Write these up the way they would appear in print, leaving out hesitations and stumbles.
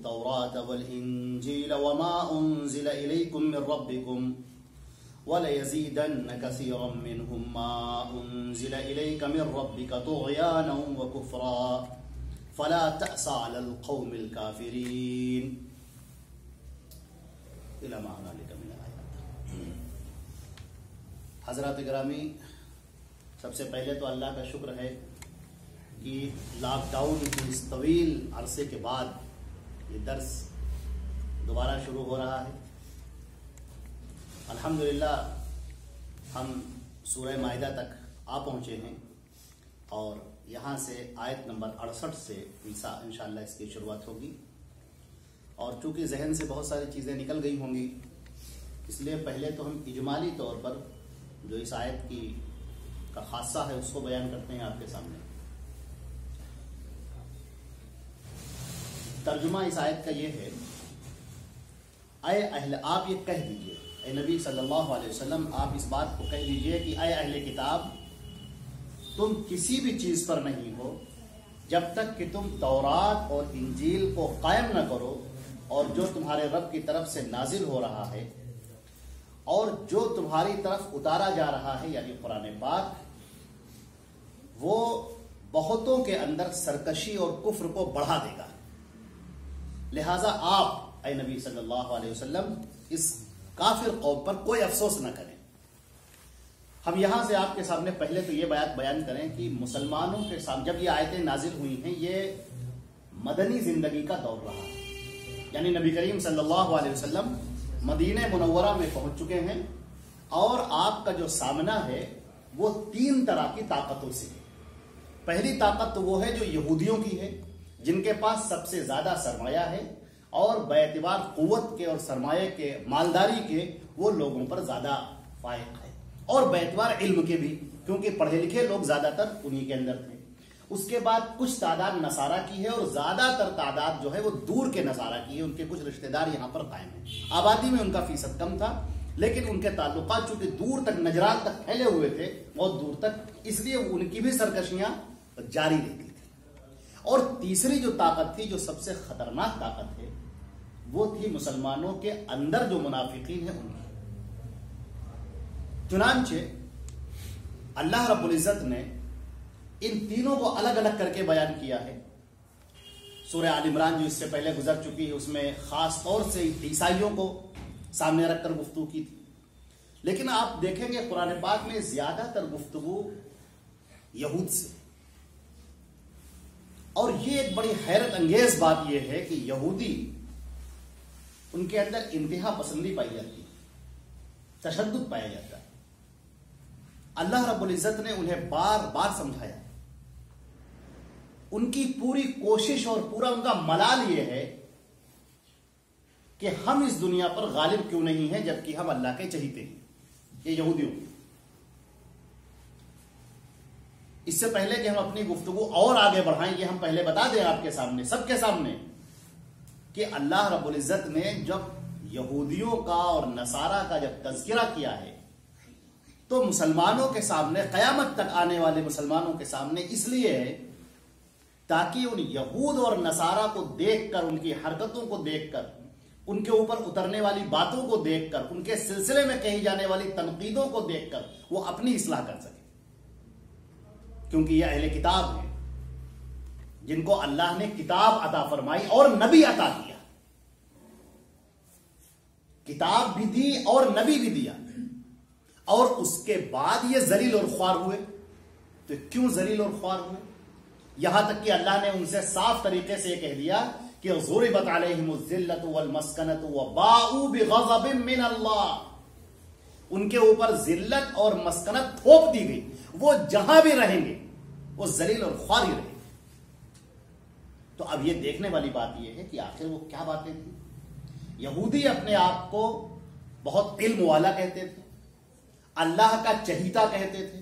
التوراة والإنجيل وما أنزل إليكم من ربكم وليزيدن كثيرا منهم ما أنزل إليك من ربك طغيانا وكفرا فلا تأس على القوم الكافرين إلى ما هنالك من الآيات. حضرات گرامی، سب سے پہلے تو اللہ کا شکر ہے کہ لاک ڈاؤن کی اس طویل عرصے کے بعد یہ درس دوبارہ شروع ہو رہا ہے. الحمدللہ ہم سورہ مائدہ تک آ پہنچے ہیں اور یہاں سے آیت نمبر 68 سے انشاءاللہ اس کی شروعات ہوگی. اور چونکہ ذہن سے بہت ساری چیزیں نکل گئی ہوں گی، اس لیے پہلے تو ہم اجمالی طور پر جو اس آیت کی کا خاصہ ہے اس کو بیان کرتے ہیں آپ کے سامنے. ترجمہ اس آیت کا یہ ہے، اے اہل، آپ یہ کہہ دیجئے، اے نبی صلی اللہ علیہ وسلم آپ اس بات کو کہہ دیجئے کہ اے اہل کتاب، تم کسی بھی چیز پر نہیں ہو جب تک کہ تم تورات اور انجیل کو قائم نہ کرو اور جو تمہارے رب کی طرف سے نازل ہو رہا ہے اور جو تمہاری طرف اتارا جا رہا ہے یعنی قرآن پاک، وہ بہتوں کے اندر سرکشی اور کفر کو بڑھا دے گا. لہذا آپ اے نبی صلی اللہ علیہ وسلم اس کافر قوم پر کوئی افسوس نہ کریں. ہم یہاں سے آپ کے سامنے پہلے تو یہ بیان کریں کہ مسلمانوں کے سامنے جب یہ آیتیں نازل ہوئی ہیں، یہ مدنی زندگی کا دور رہا ہے. یعنی نبی کریم صلی اللہ علیہ وسلم مدینہ منورہ میں پہنچ چکے ہیں اور آپ کا جو سامنا ہے وہ 3 طرح کی طاقتوں سے ہے. پہلی طاقت تو وہ ہے جو یہودیوں کی ہے، جن کے پاس سب سے زیادہ سرمایہ ہے اور باعتبار قوت کے اور سرمایہ کے، مالداری کے، وہ لوگوں پر زیادہ فائق ہے، اور باعتبار علم کے بھی، کیونکہ پڑھے لکھے لوگ زیادہ تر انہی کے اندر تھے. اس کے بعد کچھ تعداد نصارہ کی ہے اور زیادہ تر تعداد جو ہے وہ دور کے نصارہ کی ہے. ان کے کچھ رشتہ دار یہاں پر قائم ہیں. آبادی میں ان کا فیصد کم تھا، لیکن ان کے تعلقات چونکہ دور تک، نجران تک پھیلے ہوئے تھے، بہت دور تک، اس لیے ان کی بھی سرکشیاں جاری رہتی تھی. اور تیسری جو طاقت تھی، جو سب سے خطرناک طاقت ہے، وہ تھی مسلمانوں کے اندر جو منافقین ہیں ان کی. چنانچہ اللہ رب العزت نے ان تینوں کو الگ الگ کر کے بیان کیا ہے. سورہ آل عمران جو اس سے پہلے گزر چکی ہے، اس میں خاص طور سے عیسائیوں کو سامنے رکھ کر گفتگو کی تھی. لیکن آپ دیکھیں گے قرآن پاک میں زیادہ تر گفتگو یہود سے. اور یہ ایک بڑی حیرت انگیز بات یہ ہے کہ یہودی، ان کے اندر انتہا پسندی پائی جاتی ہے، تشدد پایا جاتا ہے. اللہ رب العزت نے انہیں بار بار سمجھایا. ان کی پوری کوشش اور پورا ان کا ملال یہ ہے کہ ہم اس دنیا پر غالب کیوں نہیں ہیں جبکہ ہم اللہ کے چہیتے ہیں. یہ یہودیوں. اس سے پہلے کہ ہم اپنی گفتگو اور آگے بڑھائیں، یہ ہم پہلے بتا دیں آپ کے سامنے، سب کے سامنے، کہ اللہ رب العزت نے جب یہودیوں کا اور نصارہ کا جب تذکرہ کیا ہے تو مسلمانوں کے سامنے، قیامت تک آنے والے مسلمانوں کے سامنے اس لیے ہے تاکہ ان یہود اور نصارہ کو دیکھ کر، ان کی حرکتوں کو دیکھ کر، ان کے اوپر اترنے والی باتوں کو دیکھ کر، ان کے سلسلے میں کہی جانے والی تنقیدوں کو دیکھ کر وہ اپنی اصلاح کر سکے. کیونکہ یہ اہل کتاب ہیں جن کو اللہ نے کتاب عطا فرمائی اور نبی عطا کیا. کتاب بھی دی اور نبی بھی دیا، اور اس کے بعد یہ ذلیل اور خوار ہوئے. تو کیوں ذلیل اور خوار ہوئے؟ یہاں تک کہ اللہ نے ان سے صاف طریقے سے یہ کہہ دیا کہ ضربت علیہم الذلۃ والمسکنۃ وباءوا بغضب من اللہ. ان کے اوپر ذلت اور مسکنت تھوپ دی گئی، وہ جہاں بھی رہیں گے وہ ذلیل اور خوار ہی رہیں گے. تو اب یہ دیکھنے والی بات یہ ہے کہ آخر وہ کیا باتیں تھیں. یہودی اپنے آپ کو بہت علم والا کہتے تھے، اللہ کا چہیتا کہتے تھے،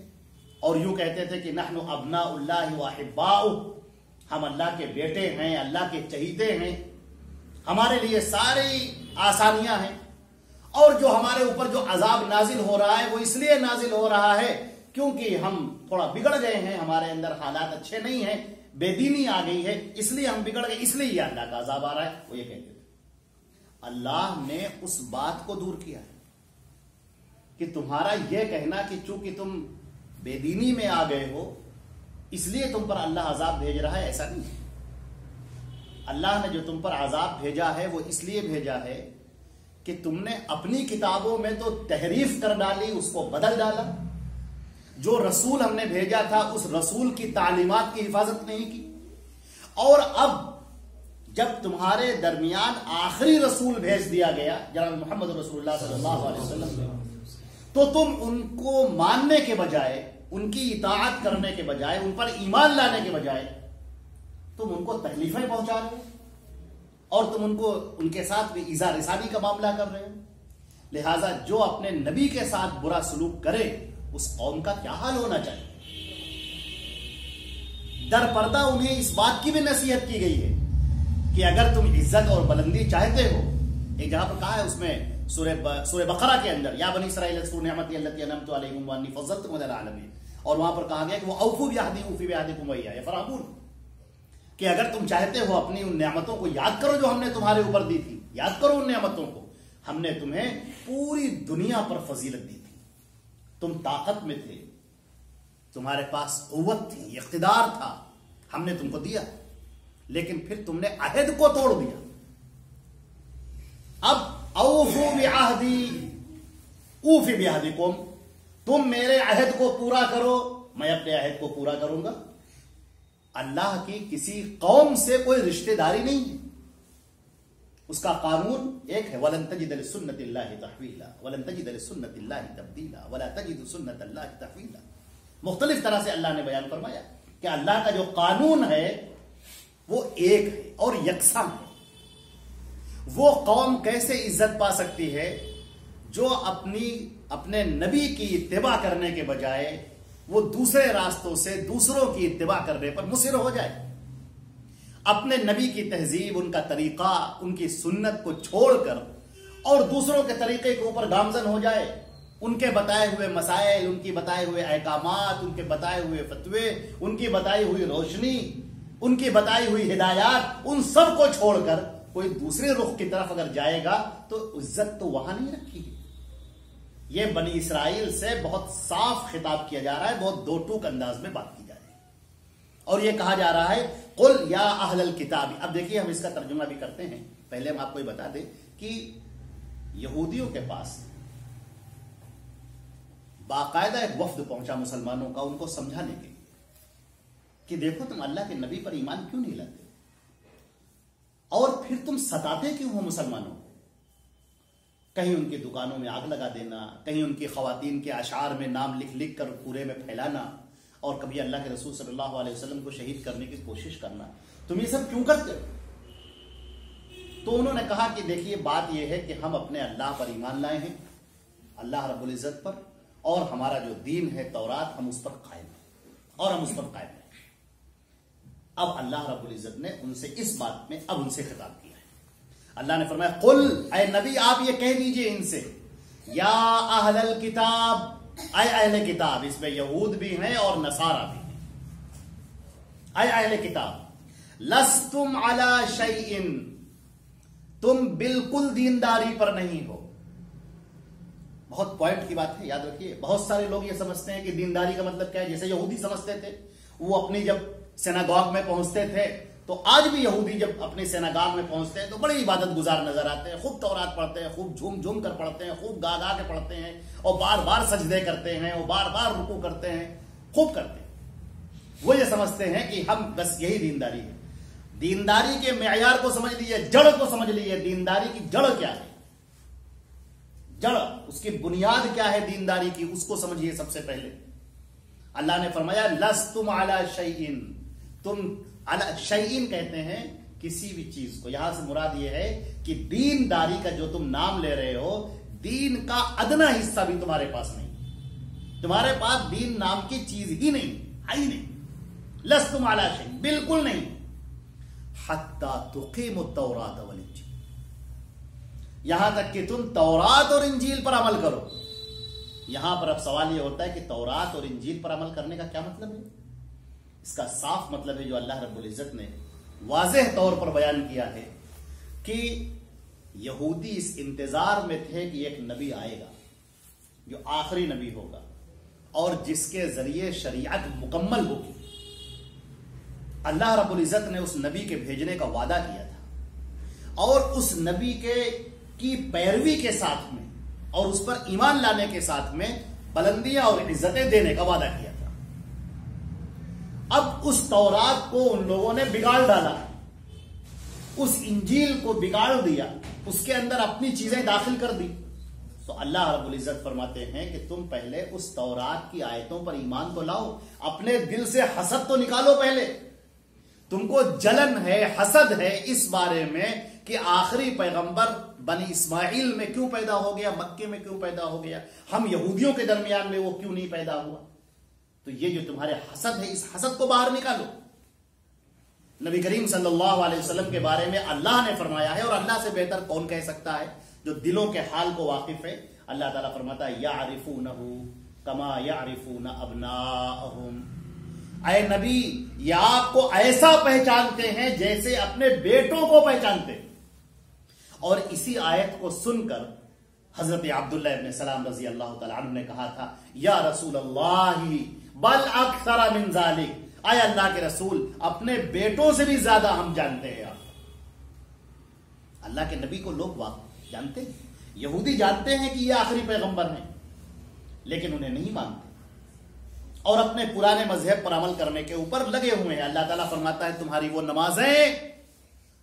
اور یوں کہتے تھے کہ نحن ابناء اللہ واحباؤہ، ہم اللہ کے بیٹے ہیں، اللہ کے چہیتے ہیں، ہمارے لیے ساری آسانیاں ہیں، اور جو ہمارے اوپر جو عذاب نازل ہو رہا ہے وہ اس لیے نازل ہو رہا ہے کیونکہ ہم تھوڑا بگڑ گئے ہیں، ہمارے اندر حالات اچھے نہیں ہیں، بے دینی آ گئی ہے، اس لیے ہم بگڑ گئے، اس لیے یہ اللہ کا عذاب آ رہا ہے، وہ یہ کہتے تھے۔ اللہ نے اس بات کو دور کیا ہے کہ تمہارا یہ کہنا کہ چونکہ تم بے دینی میں آ گئے ہو اس لیے تم پر اللہ عذاب بھیج رہا ہے، ایسا نہیں ہے۔ اللہ نے جو تم پر عذاب بھیجا ہے وہ اس لیے بھیجا ہے کہ تم نے اپنی کتابوں میں تو تحریف کر ڈالی، اس کو بدل ڈالا، جو رسول ہم نے بھیجا تھا اس رسول کی تعلیمات کی حفاظت نہیں کی، اور اب جب تمہارے درمیان آخری رسول بھیج دیا گیا جناب محمد رسول اللہ صلی اللہ علیہ وسلم، تو تم ان کو ماننے کے بجائے، ان کی اطاعت کرنے کے بجائے، ان پر ایمان لانے کے بجائے تم ان کو تکلیفیں پہنچا رہے ہو اور تم ان کو ان کے ساتھ بھی ایذا رسانی کا معاملہ کر رہے ہو۔ لہذا جو اپنے نبی کے ساتھ برا سلوک کرے اس قوم کا کیا حال ہونا چاہیے۔ در پردہ انہیں اس بات کی بھی نصیحت کی گئی ہے کہ اگر تم عزت اور بلندی چاہتے ہو، ایک جہاں پر کہا ہے اس میں سورہ بقرہ کے اندر، یا بنی اسرائیل اذکروا نعمتی التی انعمت علیکم وانی فضلتکم علی العالمین، اور وہاں پر کہا گیا کہ وہ اوفوا بعہدی اوفی بعہدکم وایایا فرحبون، کہ اگر تم چاہتے ہو اپنی ان نعمتوں کو یاد کرو جو ہم نے تمہارے اوپر دی تھی، یاد کرو ان نعمتوں کو۔ ہم نے تمہیں پوری دنیا پر فضیلت دی تھی، تم طاقت میں تھے، تمہارے پاس قوت تھی، اقتدار تھا، ہم نے تم کو دیا، لیکن پھر تم نے عہد کو توڑ دیا۔ اب اوفوا بعہدی اوفی بعہدکم، تم میرے عہد کو پورا کرو، میں اپنے عہد کو پورا کروں گا۔ اللہ کی کسی قوم سے کوئی رشتہ داری نہیں ہے، اس کا قانون ایک ہے، وَلَن تَجِدَ لِسُنَّةِ اللَّهِ تَحْوِيلًا وَلَن تَجِدَ لِسُنَّةِ اللَّهِ تَبْدِيلًا وَلَا تَجِدُ سُنَّةَ اللَّهِ تَحْوِيلًا۔ مختلف طرح سے اللہ نے بیان فرمایا کہ اللہ کا جو قانون ہے وہ ایک ہے اور یکساں ہے۔ وہ قوم کیسے عزت پا سکتی ہے جو اپنے نبی کی اتباع کرنے کے بجائے وہ دوسرے راستوں سے دوسروں کی اتباع کرنے پر مصر ہو جائے، اپنے نبی کی تہذیب، ان کا طریقہ، ان کی سنت کو چھوڑ کر اور دوسروں کے طریقے کے اوپر گامزن ہو جائے، ان کے بتائے ہوئے مسائل، ان کی بتائے ہوئے احکامات، ان کے بتائے ہوئے فتوے، ان کی بتائی ہوئی روشنی، ان کی بتائی ہوئی ہدایات، ان سب کو چھوڑ کر کوئی دوسرے رخ کی طرف اگر جائے گا تو عزت تو وہاں نہیں رکھی گی۔ یہ بنی اسرائیل سے بہت صاف خطاب کیا جا رہا ہے، بہت دو ٹوک انداز میں بات کی جا رہی ہے، اور یہ کہا جا رہا ہے قل یا اہل الکتاب۔ اب دیکھیے ہم اس کا ترجمہ بھی کرتے ہیں، پہلے ہم آپ کو یہ بتا دیں کہ یہودیوں کے پاس باقاعدہ ایک وفد پہنچا مسلمانوں کا، ان کو سمجھانے کے لیے کہ دیکھو تم اللہ کے نبی پر ایمان کیوں نہیں لاتے، اور پھر تم ستاتے کیوں ہو مسلمانوں کو؟ کہیں ان کی دکانوں میں آگ لگا دینا، کہیں ان کی خواتین کے اشعار میں نام لکھ لکھ کر پورے میں پھیلانا، اور کبھی اللہ کے رسول صلی اللہ علیہ وسلم کو شہید کرنے کی کوشش کرنا، تم یہ سب کیوں کرتے ہو؟ تو انہوں نے کہا کہ دیکھیے بات یہ ہے کہ ہم اپنے اللہ پر ایمان لائے ہیں، اللہ رب العزت پر، اور ہمارا جو دین ہے تورات، ہم اس پر قائم ہیں اور ہم اس پر قائم ہیں۔ اب اللہ رب العزت نے ان سے اس بات میں اب ان سے خطاب کیا ہے۔ اللہ نے فرمایا قل، اے نبی آپ یہ کہہ دیجئے ان سے، یا اہل الکتاب، اے اہل کتاب، اس میں یہود بھی ہیں اور نصارہ بھی ہیں، اے اہل کتاب، لستم علی شیء، تم بالکل دینداری پر نہیں ہو۔ بہت پوائنٹ کی بات ہے، یاد رکھیے۔ بہت سارے لوگ یہ سمجھتے ہیں کہ دینداری کا مطلب کیا ہے، جیسے یہودی سمجھتے تھے، وہ اپنی جب سیناگوگ میں پہنچتے تھے تو آج بھی یہودی جب اپنے سیناگوگ میں پہنچتے ہیں تو بڑی عبادت گزار نظر آتے ہیں، خوب تورات پڑھتے ہیں، خوب جھوم جھوم کر پڑھتے ہیں، خوب گا گا کے پڑھتے ہیں، اور بار بار سجدے کرتے ہیں، اور بار بار رکوع کرتے ہیں، خوب کرتے ہیں۔ وہ یہ سمجھتے ہیں کہ ہم بس یہی دینداری ہے۔ دینداری کے معیار کو سمجھ لیجیے، جڑ کو سمجھ لیجیے، دینداری کی جڑ کیا ہے، جڑ اس کی بنیاد کیا ہے دینداری کی، اس کو سمجھیے سب سے پہلے۔ اللہ نے فرمایا لستم علی شیء، تم شیء کہتے ہیں کسی بھی چیز کو، یہاں سے مراد یہ ہے کہ دینداری کا جو تم نام لے رہے ہو، دین کا ادنا حصہ بھی تمہارے پاس نہیں، تمہارے پاس دین نام کی چیز ہی نہیں، ہے ہی نہیں، لستم علی شیء، بالکل نہیں، حتی تقیموا التوراۃ والانجیل، یہاں تک کہ تم تورات اور انجیل پر عمل کرو۔ یہاں پر اب سوال یہ ہوتا ہے کہ تورات اور انجیل پر عمل کرنے کا کیا مطلب ہے؟ اس کا صاف مطلب ہے جو اللہ رب العزت نے واضح طور پر بیان کیا ہے کہ یہودی اس انتظار میں تھے کہ ایک نبی آئے گا جو آخری نبی ہوگا اور جس کے ذریعے شریعت مکمل ہوگی. اللہ رب العزت نے اس نبی کے بھیجنے کا وعدہ کیا تھا اور اس نبی کی پیروی کے ساتھ میں اور اس پر ایمان لانے کے ساتھ میں بلندیاں اور عزتیں دینے کا وعدہ کیا تھا. اب اس تورات کو ان لوگوں نے بگاڑ ڈالا, اس انجیل کو بگاڑ دیا, اس کے اندر اپنی چیزیں داخل کر دی. تو اللہ رب العزت فرماتے ہیں کہ تم پہلے اس تورات کی آیتوں پر ایمان تو لاؤ, اپنے دل سے حسد تو نکالو. پہلے تم کو جلن ہے, حسد ہے اس بارے میں کہ آخری پیغمبر بنی اسماعیل میں کیوں پیدا ہو گیا, مکے میں کیوں پیدا ہو گیا, ہم یہودیوں کے درمیان میں وہ کیوں نہیں پیدا ہوا. تو یہ جو تمہارے حسد ہے, اس حسد کو باہر نکالو. نبی کریم صلی اللہ علیہ وسلم کے بارے میں اللہ نے فرمایا ہے, اور اللہ سے بہتر کون کہہ سکتا ہے جو دلوں کے حال کو واقف ہے. اللہ تعالیٰ فرماتا ہے یعرفونہ کما یعرفون ابناءہم. اے نبی, یہ آپ کو ایسا پہچانتے ہیں جیسے اپنے بیٹوں کو پہچانتے ہیں. اور اسی آیت کو سن کر حضرت عبداللہ ابن سلام رضی اللہ تعالیٰ عنہ نے کہا تھا یا رسول اللہ بل اکثر من ذالک, اے اللہ کے رسول اپنے بیٹوں سے بھی زیادہ ہم جانتے ہیں. اللہ کے نبی کو لوگ جانتے ہیں, یہودی جانتے ہیں کہ یہ آخری پیغمبر ہیں, لیکن انہیں نہیں مانتے اور اپنے پرانے مذہب پر عمل کرنے کے اوپر لگے ہوئے ہیں. اللہ تعالیٰ فرماتا ہے تمہاری وہ نمازیں,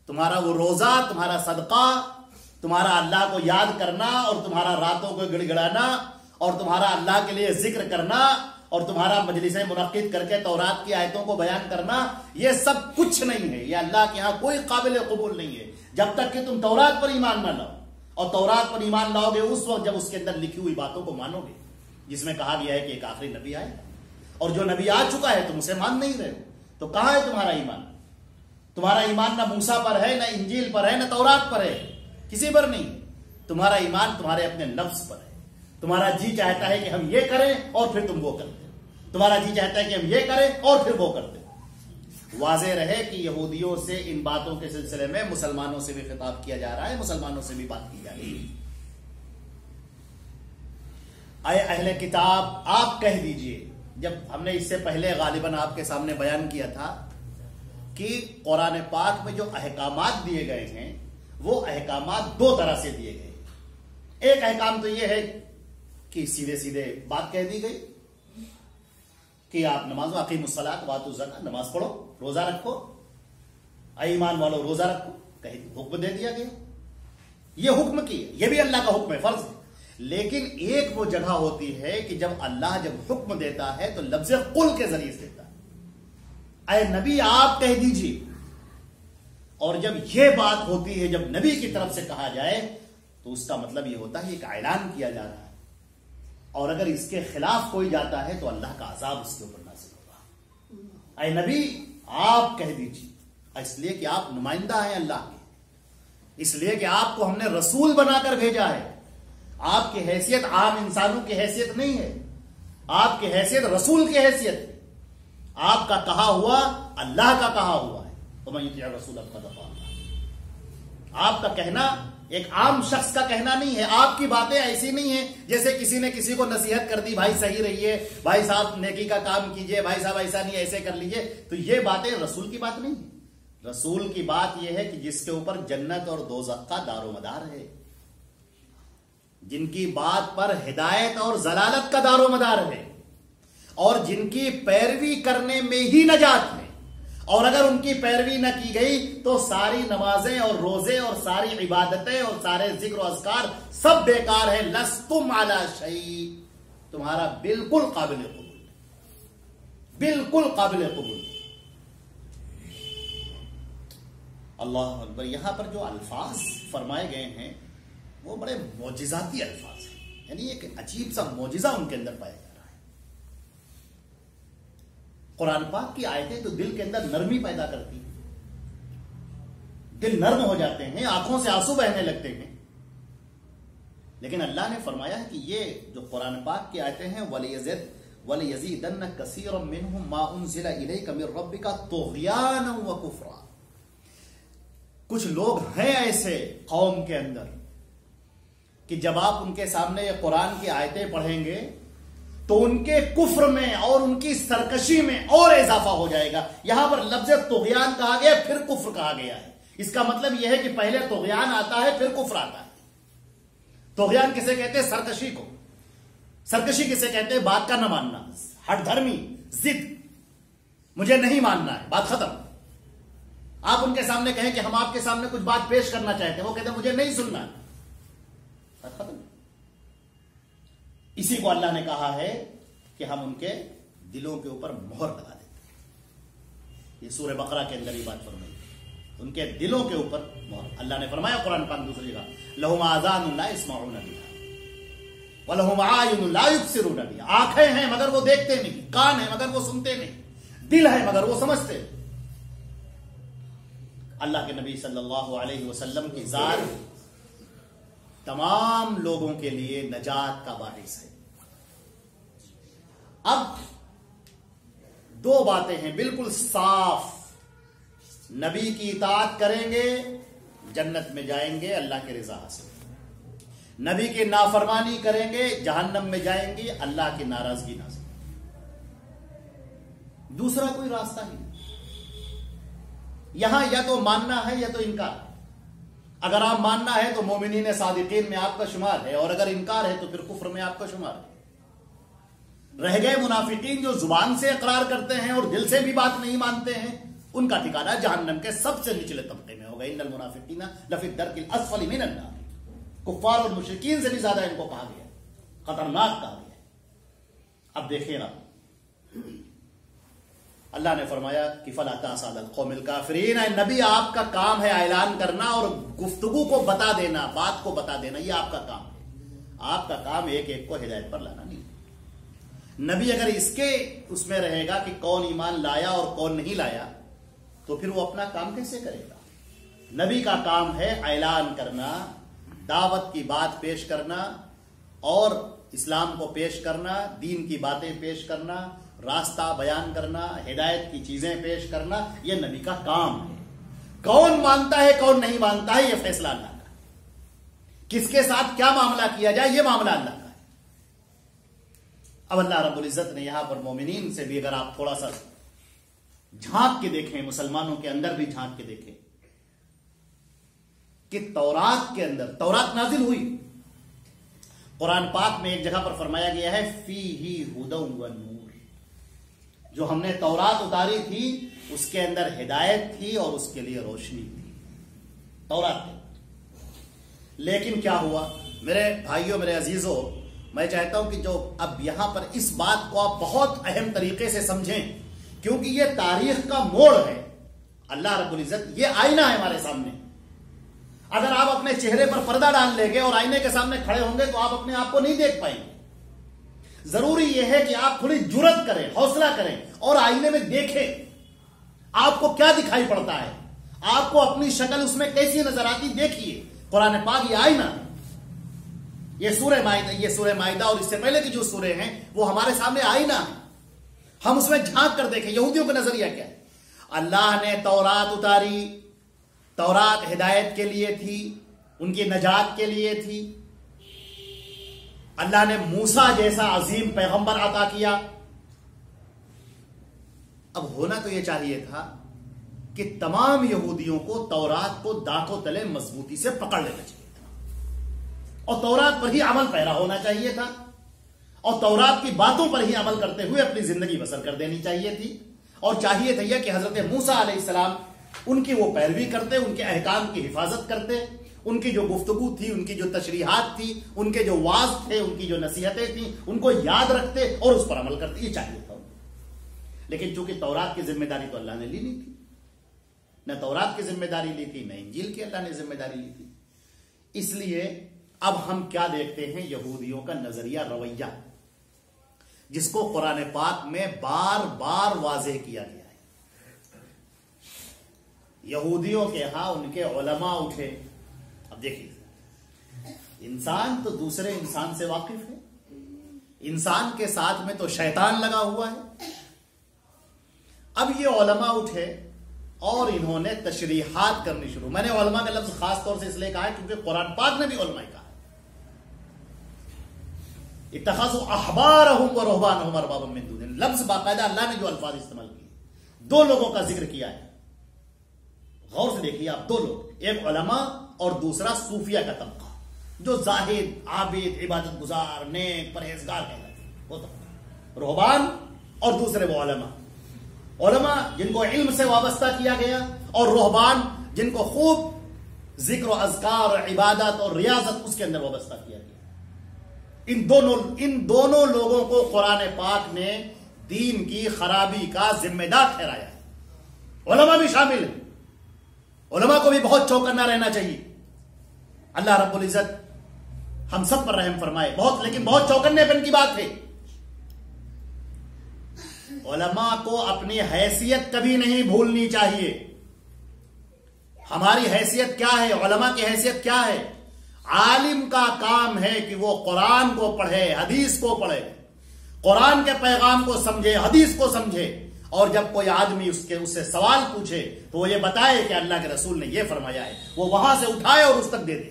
تمہارا وہ روزہ, تمہارا صدقہ, تمہارا اللہ کو یاد کرنا اور تمہارا راتوں کو گڑ گڑانا اور تمہارا اللہ کے لیے ذکر کرنا اور تمہارا مجلسیں منعقد کر کے تورات کی آیتوں کو بیان کرنا, یہ سب کچھ نہیں ہے. یہ اللہ کے ہاں کوئی قابل قبول نہیں ہے جب تک کہ تم تورات پر ایمان نہ لاؤ. اور تورات پر ایمان لاؤ گے اس وقت جب اس کے اندر لکھی ہوئی باتوں کو مانو گے, جس میں کہا گیا ہے کہ ایک آخری نبی آئے گا, اور جو نبی آ چکا ہے تم اسے مان نہیں رہے ہو. تو کہاں ہے تمہارا ایمان؟ تمہارا ایمان نہ موسیٰ پر ہے, نہ انجیل پر ہے, نہ تورات پر ہے, کسی پر نہیں. تمہارا ایمان تمہارے اپنے نفس پر ہے. تمہارا جی چاہتا ہے کہ ہم یہ کریں اور پھر تم وہ کرتے, تمہارا جی چاہتا ہے کہ ہم یہ کریں اور پھر وہ کرتے. واضح رہے کہ یہودیوں سے ان باتوں کے سلسلے میں مسلمانوں سے بھی خطاب کیا جا رہا ہے, مسلمانوں سے بھی بات کی جا رہی ہے. اے اہل کتاب آپ کہہ دیجئے, جب ہم نے اس سے پہلے غالباً آپ کے سامنے بیان کیا تھا کہ قرآن پاک میں جو احکامات دیے گئے ہیں وہ احکامات دو طرح سے دیے گئے. ایک احکام تو یہ ہے کہ سیدھے سیدھے بات کہہ دی گئی کہ آپ نماز اقیموا الصلاۃ وآتوا الزکاۃ, نماز پڑھو, روزہ رکھو, اے ایمان والو روزہ رکھو, کہیں حکم دے دیا گیا. یہ حکم کی, یہ بھی اللہ کا حکم ہے, فرض ہے. لیکن ایک وہ جگہ ہوتی ہے کہ جب اللہ جب حکم دیتا ہے تو لفظ قل کے ذریعے سے دیتا ہے, اے نبی آپ کہہ دیجیے. اور جب یہ بات ہوتی ہے, جب نبی کی طرف سے کہا جائے تو اس کا مطلب یہ ہوتا ہے کہ اعلان کیا جا رہا ہے, اور اگر اس کے خلاف کوئی جاتا ہے تو اللہ کا عذاب اس کے اوپر نازل ہوگا. اے نبی آپ کہہ دیجیے, اس لیے کہ آپ نمائندہ ہیں اللہ کے, اس لیے کہ آپ کو ہم نے رسول بنا کر بھیجا ہے. آپ کی حیثیت عام انسانوں کی حیثیت نہیں ہے, آپ کی حیثیت رسول کی حیثیت ہے. آپ کا کہا ہوا اللہ کا کہا ہوا ہے. وَمَن يُطِعِ الرَّسُولَ فَقَدْ أَطَاعَ اللَّهَ. آپ کا کہنا ایک عام شخص کا کہنا نہیں ہے. آپ کی باتیں ایسی نہیں ہیں جیسے کسی نے کسی کو نصیحت کر دی, بھائی صحیح رہیے, بھائی صاحب نیکی کا کام کیجئے, بھائی صاحب ایسا نہیں ایسے کر لیجئے. تو یہ باتیں رسول کی بات نہیں ہے. رسول کی بات یہ ہے کہ جس کے اوپر جنت اور دوزخ کا دار و مدار ہے, جن کی بات پر ہدایت اور ضلالت کا دار و مدار ہے, اور جن کی پیروی کرنے میں ہی نجات ہے. اور اگر ان کی پیروی نہ کی گئی تو ساری نمازیں اور روزے اور ساری عبادتیں اور سارے ذکر و اذکار سب بیکار ہے. لستم علی شیء, تمہارا بالکل قابل قبول, بالکل قابل قبول. اللہ اکبر. یہاں پر جو الفاظ فرمائے گئے ہیں وہ بڑے معجزاتی الفاظ ہیں, یعنی ایک عجیب سا معجزہ ان کے اندر پایا جا رہا ہے. قرآن پاک کی آیتیں تو دل کے اندر نرمی پیدا کرتی ہیں, دل نرم ہو جاتے ہیں, آنکھوں سے آنسو بہنے لگتے ہیں. لیکن اللہ نے فرمایا ہے کہ یہ جو قرآن پاک کی آیتیں ہیں وَلِيَزِيدَنَّ كَثِيرًا مِّنْهُمْ مَا أُنزِلَ إِلَيْكَ مِن رَّبِّكَ طُغْيَانًا وَكُفْرًا. کچھ لوگ ہیں ایسے قوم کے اندر کہ جب آپ ان کے سامنے یہ قرآن کی آیتیں پڑھیں گے تو ان کے کفر میں اور ان کی سرکشی میں اور اضافہ ہو جائے گا. یہاں پر لفظ طغیان کہا گیا پھر کفر کہا گیا ہے. اس کا مطلب یہ ہے کہ پہلے طغیان آتا ہے پھر کفر آتا ہے. طغیان کسے کہتے ہیں؟ سرکشی کو. سرکشی کسے کہتے ہیں؟ بات کا نہ ماننا، ہٹ دھرمی، ضد، مجھے نہیں ماننا ہے، بات ختم. آپ ان کے سامنے کہیں کہ ہم آپ کے سامنے کچھ بات پیش کرنا چاہتے ہیں، وہ کہتے ہیں مجھے نہیں سننا، بات ختم. اسی کو اللہ نے کہا ہے کہ ہم ان کے دلوں کے اوپر مہر لگا دیتے ہیں. یہ سورہ بقرہ کے اندر یہ بات فرمائی، ان کے دلوں کے اوپر مہر. اللہ نے فرمایا قرآن پاک دوسری جگہ لَهُمْ آذَانٌ لَا يَسْمَعُونَ بِهَا وَلَهُمْ أَعْيُنٌ لَا يُبْصِرُونَ بِهَا. آنکھیں ہیں مگر وہ دیکھتے نہیں، کان ہیں مگر وہ سنتے نہیں، دل ہے مگر وہ سمجھتے نہیں. اللہ کے نبی صلی اللہ علیہ وسلم کی ذات تمام لوگوں کے لیے نجات کا باعث ہے. اب دو باتیں ہیں بالکل صاف. نبی کی اطاعت کریں گے جنت میں جائیں گے اللہ کی رضا حاصل. نبی کی نافرمانی کریں گے جہنم میں جائیں گے اللہ کی ناراضگی حاصل. دوسرا کوئی راستہ ہی نہیں. یہاں یا تو ماننا ہے یا تو انکار. اگر آپ ماننا ہے تو مومنین صادقین میں آپ کا شمار ہے، اور اگر انکار ہے تو پھر کفر میں آپ کا شمار ہے. رہ گئے منافقین جو زبان سے اقرار کرتے ہیں اور دل سے بھی بات نہیں مانتے ہیں، ان کا ٹھکانہ جہنم کے سب سے نچلے طبقے میں ہوگا. ان المنافقین لفی الدرک الاسفل من النار. کفار اور مشرکین سے بھی زیادہ ان کو کہا گیا، خطرناک کہا گیا. اب دیکھیں نا، اللہ نے فرمایا کہ فَلَا تَأْسَ عَلَى الْقَوْمِ الْكَافِرِينَ. نبی آپ کا کام ہے اعلان کرنا اور گفتگو کو بتا دینا، بات کو بتا دینا، یہ آپ کا کام ہے. آپ کا کام ایک ایک کو ہدایت پر لانا نہیں. نبی اگر اس میں رہے گا کہ کون ایمان لایا اور کون نہیں لایا تو پھر وہ اپنا کام کیسے کرے گا؟ نبی کا کام ہے اعلان کرنا، دعوت کی بات پیش کرنا اور اسلام کو پیش کرنا، دین کی باتیں پیش کرنا، راستہ بیان کرنا، ہدایت کی چیزیں پیش کرنا. یہ نبی کا کام ہے. کون مانتا ہے کون نہیں مانتا ہے یہ فیصلہ اللہ کا. کس کے ساتھ کیا معاملہ کیا جائے یہ معاملہ اللہ کا ہے. اب اللہ رب العزت نے یہاں پر مومنین سے بھی اگر آپ تھوڑا سا جھانک کے دیکھیں، مسلمانوں کے اندر بھی جھانک کے دیکھیں کہ تورات کے اندر، تورات نازل ہوئی، قرآن پاک میں ایک جگہ پر فرمایا گیا ہے فیہ ھدی ونور. جو ہم نے تورات اتاری تھی اس کے اندر ہدایت تھی اور اس کے لیے روشنی تھی. تورات تھی. لیکن کیا ہوا میرے بھائیوں، میرے عزیزوں، میں چاہتا ہوں کہ جو اب یہاں پر اس بات کو آپ بہت اہم طریقے سے سمجھیں، کیونکہ یہ تاریخ کا موڑ ہے. اللہ رب العزت یہ آئینہ ہے ہمارے سامنے. اگر آپ اپنے چہرے پر پردہ ڈال لیں گے اور آئینے کے سامنے کھڑے ہوں گے تو آپ اپنے آپ کو نہیں دیکھ پائیں گے. ضروری یہ ہے کہ آپ تھوڑی جرت کریں، حوصلہ کریں اور آئینے میں دیکھیں آپ کو کیا دکھائی پڑتا ہے، آپ کو اپنی شکل اس میں کیسی نظر آتی. دیکھیے قرآن پاک یہ آئینہ ہے. یہ سورہ مائدہ اور اس سے پہلے کی جو سورے ہیں وہ ہمارے سامنے آئینہ ہے. ہم اس میں جھانک کر دیکھیں یہودیوں کا نظریہ کیا ہے. اللہ نے تورات اتاری، تورات ہدایت کے لیے تھی، ان کی نجات کے لیے تھی. اللہ نے موسیٰ جیسا عظیم پیغمبر عطا کیا. اب ہونا تو یہ چاہیے تھا کہ تمام یہودیوں کو تورات کو دانتوں تلے مضبوطی سے پکڑ لینا چاہیے تھا اور تورات پر ہی عمل پیرا ہونا چاہیے تھا اور تورات کی باتوں پر ہی عمل کرتے ہوئے اپنی زندگی بسر کر دینی چاہیے تھی. اور چاہیے تھا کہ حضرت موسیٰ علیہ السلام ان کی وہ پیروی کرتے، ان کے احکام کی حفاظت کرتے، ان کی جو گفتگو تھی، ان کی جو تشریحات تھی، ان کے جو واعظ تھے، ان کی جو نصیحتیں تھیں، ان کو یاد رکھتے اور اس پر عمل کرتے. یہ چاہیے تھا. لیکن چونکہ تورات کی ذمہ داری تو اللہ نے لی نہیں تھی، نہ تورات کی ذمہ داری لی تھی، نہ انجیل کی اللہ نے ذمہ داری لی تھی. اس لیے اب ہم کیا دیکھتے ہیں؟ یہودیوں کا نظریہ، رویہ، جس کو قرآن پاک میں بار بار واضح کیا گیا ہے. یہودیوں کے ہاں ان کے علماء اٹھے. اب دیکھیے، انسان تو دوسرے انسان سے واقف ہے. انسان کے ساتھ میں تو شیطان لگا ہوا ہے. اب یہ علماء اٹھے اور انہوں نے تشریحات کرنی شروع. میں نے علماء کا لفظ خاص طور سے اس لیے کہا ہے کیونکہ قرآن پاک نے بھی علماء کہا ہے. اتخذوا احبارهم ورهبانهم اربابا من دون اللہ. لفظ باقاعدہ اللہ نے جو الفاظ استعمال کیے, دو لوگوں کا ذکر کیا ہے. غور سے دیکھیے آپ, دو لوگ, ایک علماء اور دوسرا صوفیہ کا طبقہ جو زاہد, عابد, عبادت گزار, نیک, پرہیزگار کہلاتے ہیں, وہ طبقہ. رہبان اور دوسرے وہ علماء. علماء جن کو علم سے وابستہ کیا گیا, اور رہبان جن کو خوب ذکر و اذکار اور عبادت اور ریاضت اس کے اندر وابستہ کیا گیا. ان دونوں لوگوں کو قرآن پاک نے دین کی خرابی کا ذمہ دار ٹھہرایا ہے. علماء بھی شامل ہیں. علماء کو بھی بہت چوکنا رہنا چاہیے. اللہ رب العزت ہم سب پر رحم فرمائے. لیکن بہت چوکنے پن کی بات ہے. علماء کو اپنی حیثیت کبھی نہیں بھولنی چاہیے. ہماری حیثیت کیا ہے؟ علماء کی حیثیت کیا ہے؟ عالم کا کام ہے کہ وہ قرآن کو پڑھے, حدیث کو پڑھے, قرآن کے پیغام کو سمجھے, حدیث کو سمجھے, اور جب کوئی آدمی اس سے سوال پوچھے تو وہ یہ بتائے کہ اللہ کے رسول نے یہ فرمایا ہے, وہ وہاں سے اٹھائے اور اس تک دے دے.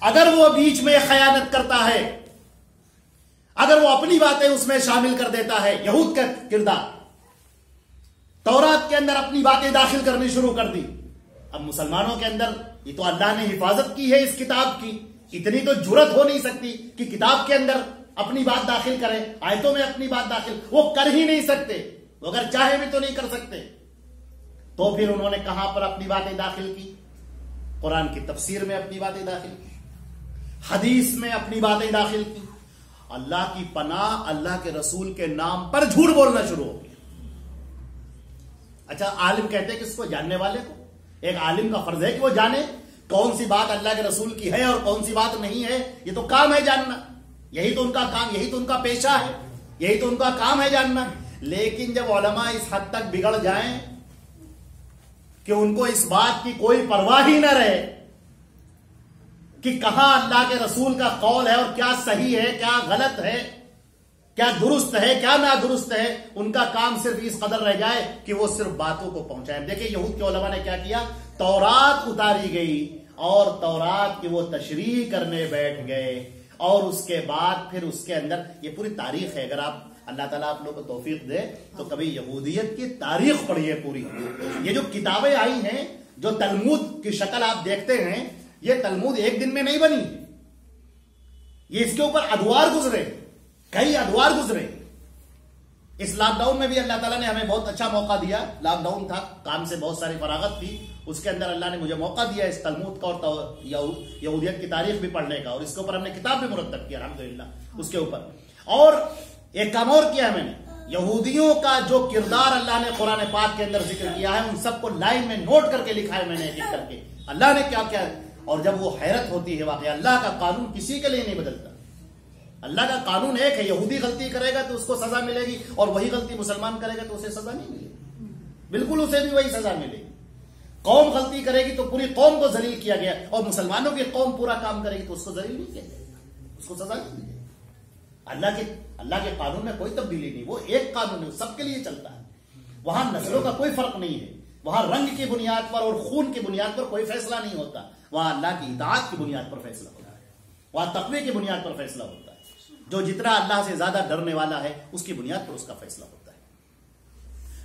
اگر وہ بیچ میں خیانت کرتا ہے, اگر وہ اپنی باتیں اس میں شامل کر دیتا ہے, یہود کا کردار, تورات کے اندر اپنی باتیں داخل کرنی شروع کر دی. اب مسلمانوں کے اندر یہ تو اللہ نے حفاظت کی ہے اس کتاب کی, اتنی تو جرت ہو نہیں سکتی کہ کتاب کے اندر اپنی بات داخل کریں, آیتوں میں اپنی بات داخل, وہ کر ہی نہیں سکتے, وہ اگر چاہے بھی تو نہیں کر سکتے. تو پھر انہوں نے کہاں پر اپنی باتیں داخل کی؟ قرآن کی تفسیر میں اپنی باتیں داخل کی, حدیث میں اپنی باتیں داخل کی. اللہ کی پناہ, اللہ کے رسول کے نام پر جھوٹ بولنا شروع ہو گیا. اچھا, عالم کہتے ہیں کس کو؟ جاننے والے کو. ایک عالم کا فرض ہے کہ وہ جانے کون سی بات اللہ کے رسول کی ہے اور کون سی بات نہیں ہے. یہ تو کام ہے جاننا, یہی تو ان کا کام, یہی تو ان کا پیشہ ہے, یہی تو ان کا کام ہے جاننا. لیکن جب علماء اس حد تک بگڑ جائیں کہ ان کو اس بات کی کوئی پرواہ ہی نہ رہے کہ کہاں اللہ کے رسول کا قول ہے اور کیا صحیح ہے, کیا غلط ہے, کیا درست ہے, کیا نادرست ہے, ان کا کام صرف اس قدر رہ جائے کہ وہ صرف باتوں کو پہنچائیں. دیکھیں یہود کے علماء نے کیا کیا, تورات اتاری گئی اور تورات کی وہ تشریح کرنے بیٹھ گئے, اور اس کے بعد پھر اس کے اندر یہ پوری تاریخ ہے. اگر آپ اللہ تعالیٰ آپ لوگوں کو توفیق دے تو کبھی یہودیت کی تاریخ پڑھیے پوری. یہ جو کتابیں آئی ہیں, جو تلمود کی شکل آپ دیکھتے ہیں, یہ تلمود ایک دن میں نہیں بنی, یہ اس کے اوپر ادوار گزرے, کئی ادوار گزرے. اس لاک ڈاؤن میں بھی اللہ تعالیٰ نے ہمیں بہت اچھا موقع دیا. لاک ڈاؤن تھا, کام سے بہت ساری فراغت تھی, اس کے اندر اللہ نے مجھے موقع دیا اس تلمود کا اور یہودیت کی تاریخ بھی پڑھنے کا, اور اس کے اوپر ہم نے کتاب بھی مرتب کیا الحمدللہ اس کے اوپر. اور ایک کام اور کیا ہے میں نے, یہودیوں کا جو کردار اللہ نے قرآن پاک کے اندر ذکر کیا ہے ان سب کو لائن میں نوٹ کر کے لکھا ہے میں نے, ایک ایک کر کے اللہ نے کیا کیا. اور جب وہ حیرت ہوتی ہے واقعہ, اللہ کا قانون کسی کے لیے نہیں بدلتا. اللہ کا قانون ایک ہے, یہودی غلطی کرے گا تو اس کو سزا ملے گی, اور وہی غلطی مسلمان کرے گا تو اسے سزا نہیں ملے گی, بالکل اسے بھی وہی سزا ملے گی. قوم غلطی کرے گی تو پوری قوم کو ذلیل کیا گیا, اور مسلمانوں کی قوم پورا کام کرے گی تو اس کو ذلیل نہیں کیا جائے گا, اس کو سزا نہیں ملے گی. اللہ کے قانون میں کوئی تبدیلی نہیں, وہ ایک قانون ہے, سب کے لیے چلتا ہے. وہاں نسلوں کا کوئی فرق نہیں ہے, وہاں رنگ کی بنیاد پر اور خون کی بنیاد پر کوئی فیصلہ نہیں ہوتا. وہاں اللہ کی اطاعت کی بنیاد پر فیصلہ ہوتا ہے, وہاں تقوی کی بنیاد پر فیصلہ ہوتا ہے. جو جتنا اللہ سے زیادہ ڈرنے والا ہے اس کی بنیاد پر اس کا فیصلہ ہوتا ہے.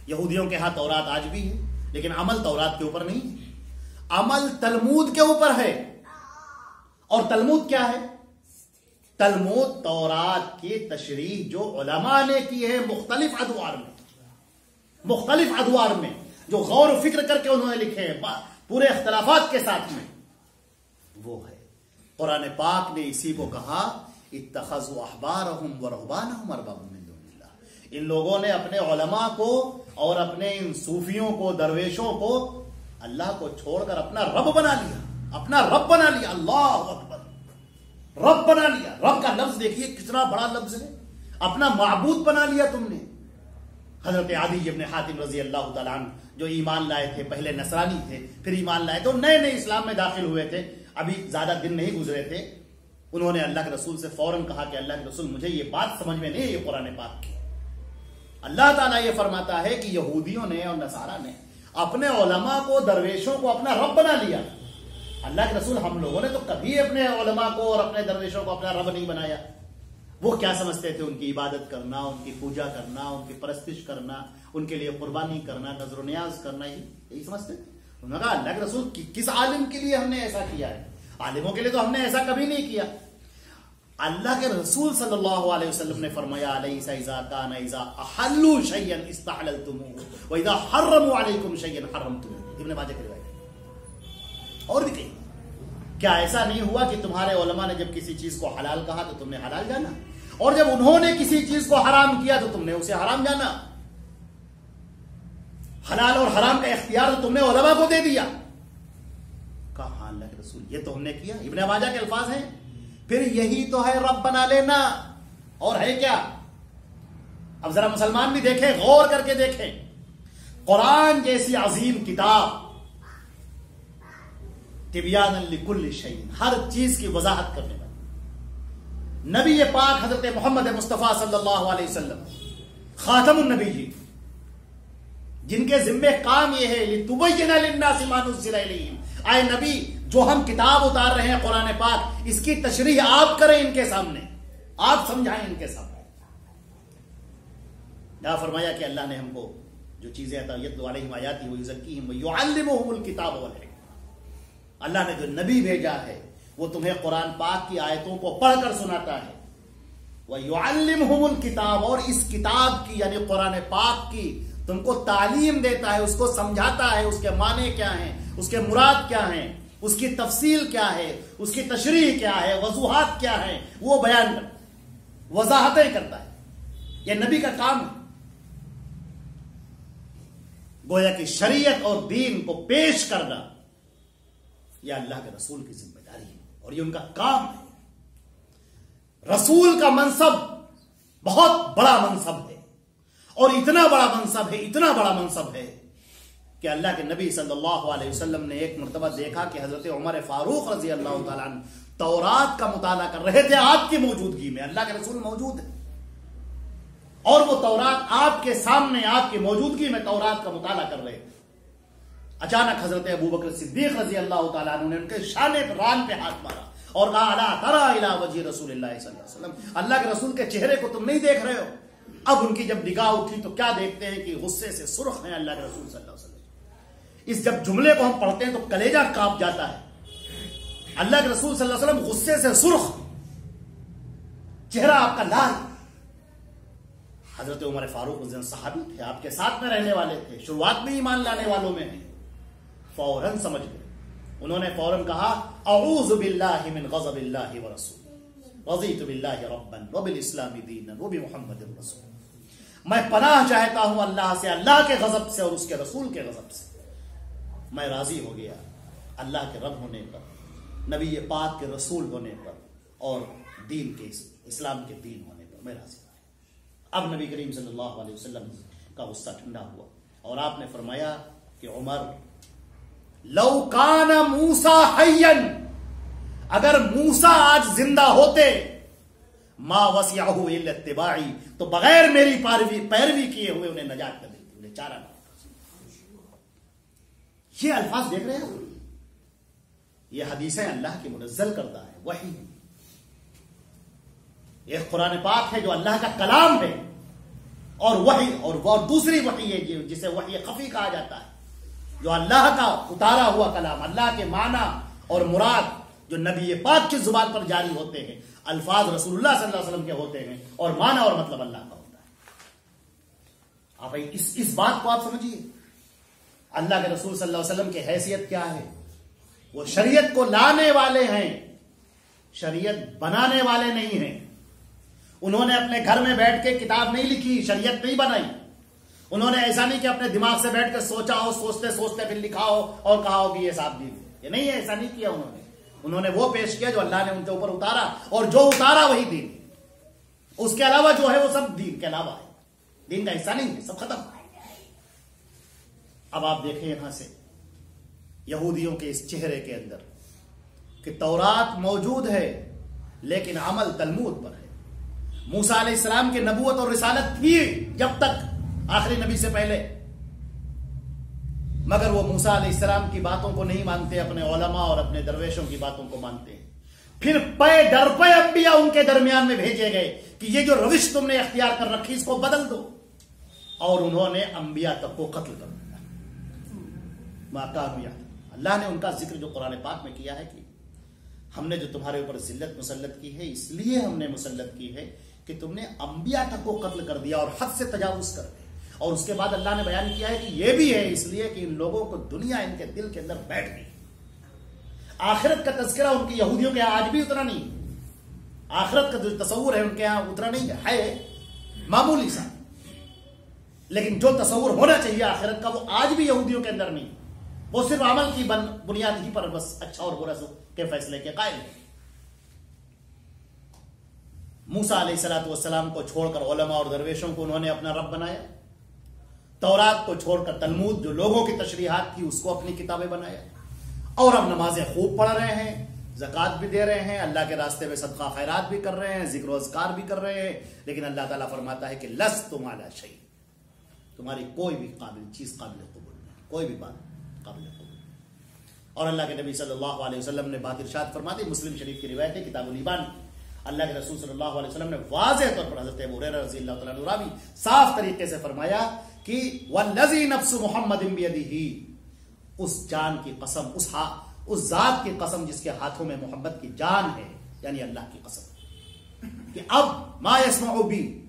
یہودیوں کے ہاں تورات آج بھی ہے, لیکن عمل تورات کے اوپر نہیں ہے, عمل تلمود کے اوپر ہے. اور تلمود کیا ہے؟ تلمود تورات کی تشریح جو علماء نے کی ہے مختلف ادوار میں, جو غور و فکر کر کے انہوں نے لکھے ہیں پورے اختلافات کے ساتھ میں, وہ ہے. قرآن پاک نے اسی کو کہا اتخذوا احبارهم ورهبانهم اربابا من دون اللہ. ان لوگوں نے اپنے علماء کو اور اپنے ان صوفیوں کو, درویشوں کو اللہ کو چھوڑ کر اپنا رب بنا لیا, اپنا رب بنا لیا. اللہ اکبر, رب بنا لیا. رب کا لفظ دیکھیے کتنا بڑا لفظ ہے, اپنا معبود بنا لیا تم نے. حضرت عدی ابن حاتم رضی اللہ تعالیٰ عنہ جو ایمان لائے تھے, پہلے نصرانی تھے پھر ایمان لائے تو نئے نئے اسلام میں داخل ہوئے تھے, ابھی زیادہ دن نہیں گزرے تھے, انہوں نے اللہ کے رسول سے فوراً کہا کہ اللہ کے رسول مجھے یہ بات سمجھ میں نہیں ہے یہ قرآن پاک کی. اللہ تعالیٰ یہ فرماتا ہے کہ یہودیوں نے اور نصارہ نے اپنے علماء کو درویشوں کو اپنا رب بنا لیا. اللہ کے رسول ہم لوگوں نے تو کبھی اپنے علماء کو اور اپنے درویشوں کو اپنا رب نہیں بنایا. وہ کیا سمجھتے تھے؟ ان کی عبادت کرنا، ان کی پوجا کرنا، ان کی پرستش کرنا، ان کے لیے قربانی کرنا، نظر و نیاز کرنا، یہی سمجھتے تھے. انہوں نے کہا اللہ کے رسول کس عالم کے لیے ہم نے ایسا کیا ہے؟ عالموں کے لیے تو ہم نے ایسا کبھی نہیں کیا. اللہ کے رسول صلی اللہ علیہ وسلم نے فرمایا علیہ اذا کان اذا احلوا شیئا استحللتموه واذا حرموا علیکم شیئا حرمتموه. ابن ماجہ کی روایت ہے. اور بھی کہیں کیا ایسا نہیں ہوا کہ تمہارے علماء نے جب کسی چیز کو حلال کہا تو تم نے حلال جانا، اور جب انہوں نے کسی چیز کو حرام کیا تو تم نے اسے حرام جانا؟ حلال اور حرام کا اختیار تو تم نے علماء کو دے دیا. کہا ہاں اللہ کے رسول یہ تو ہم نے کیا. ابن ماجہ کے الفاظ ہیں پھر یہی تو ہے رب بنا لینا. اور ہے کیا؟ اب ذرا مسلمان بھی دیکھیں، غور کر کے دیکھیں. قرآن جیسی عظیم کتاب تبیانا لکل شیء، ہر چیز کی وضاحت کرنے والی نبی پاک حضرت محمد مصطفیٰ صلی اللہ علیہ وسلم خاتم النبیین، جن کے ذمے کام یہ ہے لِتُبَيِّنَ لِلنَّاسِ مَا نُزِّلَ إِلَيْهِمْ. اے نبی جو ہم کتاب اتار رہے ہیں قرآن پاک، اس کی تشریح آپ کریں ان کے سامنے، آپ سمجھائیں ان کے سامنے. یا فرمایا کہ اللہ نے ہم کو جو چیزیں یتلو علیہم آیاتہ ویزکیہم ویعلمہم الکتاب والحکمہ، اللہ نے جو نبی بھیجا ہے وہ تمہیں قرآن پاک کی آیتوں کو پڑھ کر سناتا ہے. ویعلمہم الکتاب، اور اس کتاب کی یعنی قرآن پاک کی تم کو تعلیم دیتا ہے، اس کو سمجھاتا ہے، اس کے معنی کیا ہیں، اس کے مراد کیا ہیں، اس کی تفصیل کیا ہے، اس کی تشریح کیا ہے، وضوحات کیا ہیں، وہ بیان کرتا ہے، وضاحتیں کرتا ہے. یہ نبی کا کام ہے. گویا کہ شریعت اور دین کو پیش کرنا یہ اللہ کے رسول کی ذمہ داری ہے اور یہ ان کا کام ہے. رسول کا منصب بہت بڑا منصب ہے، اور اتنا بڑا منصب ہے، اتنا بڑا منصب ہے کہ اللہ کے نبی صلی اللہ علیہ وسلم نے ایک مرتبہ دیکھا کہ حضرت عمر فاروق رضی اللہ تعالیٰ عنہ تورات کا مطالعہ کر رہے تھے آپ کی موجودگی میں. اللہ کے رسول موجود ہے اور وہ تورات آپ کے سامنے آپ کی موجودگی میں تورات کا مطالعہ کر رہے تھے. اچانک حضرت ابو بکر صدیق رضی اللہ تعالیٰ عنہ نے ان کے شان ران پہ ہاتھ مارا اور کہا الا تری الی وجہ رسول اللہ صلی اللہ علیہ وسلم، اللہ کے رسول کے چہرے کو تم نہیں دیکھ رہے ہو؟ اب ان کی جب نگاہ اٹھی تو کیا دیکھتے ہیں کہ غصے سے سرخ ہیں اللہ کے رسول صلی اللہ علیہ وسلم. اس جب جملے کو ہم پڑھتے ہیں تو کلیجہ کانپ جاتا ہے. اللہ کے رسول صلی اللہ علیہ وسلم غصے سے سرخ، چہرہ آپ کا لال. حضرت عمر فاروق صحابی تھے، آپ کے ساتھ میں رہنے والے تھے، شروعات میں ایمان لانے والوں میں ہیں. فوراً سمجھ گئے. انہوں نے فوراً کہا اعوذ باللہ من غضب اللہ ورسولہ رضیت باللہ ربا وبالاسلام دینا وبمحمد رسول. میں پناہ چاہتا ہوں اللہ سے، اللہ کے غضب سے اور اس کے رسول کے غضب سے. میں راضی ہو گیا اللہ کے رب ہونے پر، نبی پاک کے رسول ہونے پر، اور دین کے اسلام کے دین ہونے پر میں راضی ہوں. اب نبی کریم صلی اللہ علیہ وسلم کا غصہ ٹھنڈا ہوا اور آپ نے فرمایا کہ عمر لو کان موسیٰ حیا، اگر موسیٰ آج زندہ ہوتے، ما وسعہ الا اتباعی، تو بغیر میری پیروی کیے ہوئے انہیں نجات نہ ملتی، انہیں چارہ نہ. یہ الفاظ دیکھ رہے ہیں، یہ حدیثیں اللہ کی منزل کرتا ہے، وحی. ایک قرآن پاک ہے جو اللہ کا کلام ہے، اور وحی اور دوسری وحی ہے جسے وحی خفی کہا جاتا ہے، جو اللہ کا اتارا ہوا کلام، اللہ کے معنی اور مراد جو نبی پاک کی زبان پر جاری ہوتے ہیں، الفاظ رسول اللہ صلی اللہ علیہ وسلم کے ہوتے ہیں، اور معنی اور مطلب اللہ کا ہوتا ہے. آپ اس بات کو آپ سمجھیے. اللہ کے رسول صلی اللہ علیہ وسلم کی حیثیت کیا ہے؟ وہ شریعت کو لانے والے ہیں، شریعت بنانے والے نہیں ہیں. انہوں نے اپنے گھر میں بیٹھ کے کتاب نہیں لکھی، شریعت نہیں بنائی. انہوں نے ایسا نہیں کہ اپنے دماغ سے بیٹھ کے سوچا ہو، سوچتے سوچتے پھر لکھا ہو اور کہا ہو کہ یہ صاحب دین. یہ نہیں ہے، ایسا نہیں کیا انہوں نے وہ پیش کیا جو اللہ نے ان کے اوپر اتارا، اور جو اتارا وہی دین. اس کے علاوہ جو ہے وہ سب دین کے علاوہ ہے، دین کا حصہ نہیں ہے، سب ختم. اب آپ دیکھیں یہاں سے یہودیوں کے اس چہرے کے اندر کہ تورات موجود ہے، لیکن عمل تلمود پر ہے. موسیٰ علیہ السلام کی نبوت اور رسالت تھی جب تک آخری نبی سے پہلے، مگر وہ موسیٰ علیہ السلام کی باتوں کو نہیں مانتے، اپنے علماء اور اپنے درویشوں کی باتوں کو مانتے ہیں. پھر پے در پے انبیاء ان کے درمیان میں بھیجے گئے کہ یہ جو روش تم نے اختیار کر رکھی اس کو بدل دو، اور انہوں نے انبیاء تک کو قتل کر دیا. اللہ نے ان کا ذکر جو قرآن پاک میں کیا ہے کہ ہم نے جو تمہارے اوپر ذلت مسلط کی ہے، اس لیے ہم نے مسلط کی ہے کہ تم نے انبیاء تک کو قتل کر دیا اور حد سے تجاوز کر دیا. اور اس کے بعد اللہ نے بیان کیا ہے کہ یہ بھی ہے اس لیے کہ ان لوگوں کو دنیا ان کے دل کے اندر بیٹھ گئی. آخرت کا تذکرہ ان کی یہودیوں کے آج بھی اتنا نہیں، آخرت کا جو تصور ہے ان کے یہاں اتنا نہیں ہے معمولی سا، لیکن جو تصور ہونا چاہیے آخرت کا وہ آج بھی یہودیوں کے اندر نہیں. وہ صرف عمل کی بنیاد ہی پر بس اچھا اور برا کے فیصلے کے قائل ہیں. موسیٰ علیہ السلام کو چھوڑ کر علماء اور درویشوں کو انہوں نے اپنا رب بنایا. تورات کو چھوڑ کر تلمود جو لوگوں کی تشریحات تھی اس کو اپنی کتابیں بنایا. اور اب نمازیں خوب پڑھ رہے ہیں، زکوٰۃ بھی دے رہے ہیں، اللہ کے راستے میں صدقہ خیرات بھی کر رہے ہیں، ذکر و اذکار بھی کر رہے ہیں، لیکن اللہ تعالیٰ فرماتا ہے کہ لستم علی شیء، تمہاری کوئی بھی چیز قابل قبول نہیں، کوئی بھی بات قابل قبول نہیں. اور اللہ کے نبی صلی اللہ علیہ وسلم نے بات ارشاد فرما دی، مسلم شریف کی روایت ہے کتاب الایمان، اللہ کے رسول صلی اللہ علیہ وسلم نے واضح طور پر حضرت ابو ہریرہ رضی اللہ تعالیٰ عنہ راوی صاف طریقے سے فرمایا کہ والذی نفس محمد بیدہ، اس جان کی قسم، اس ذات کی قسم جس کے ہاتھوں میں محمد کی جان ہے، یعنی اللہ کی قسم، کہ اب ما یسمع بی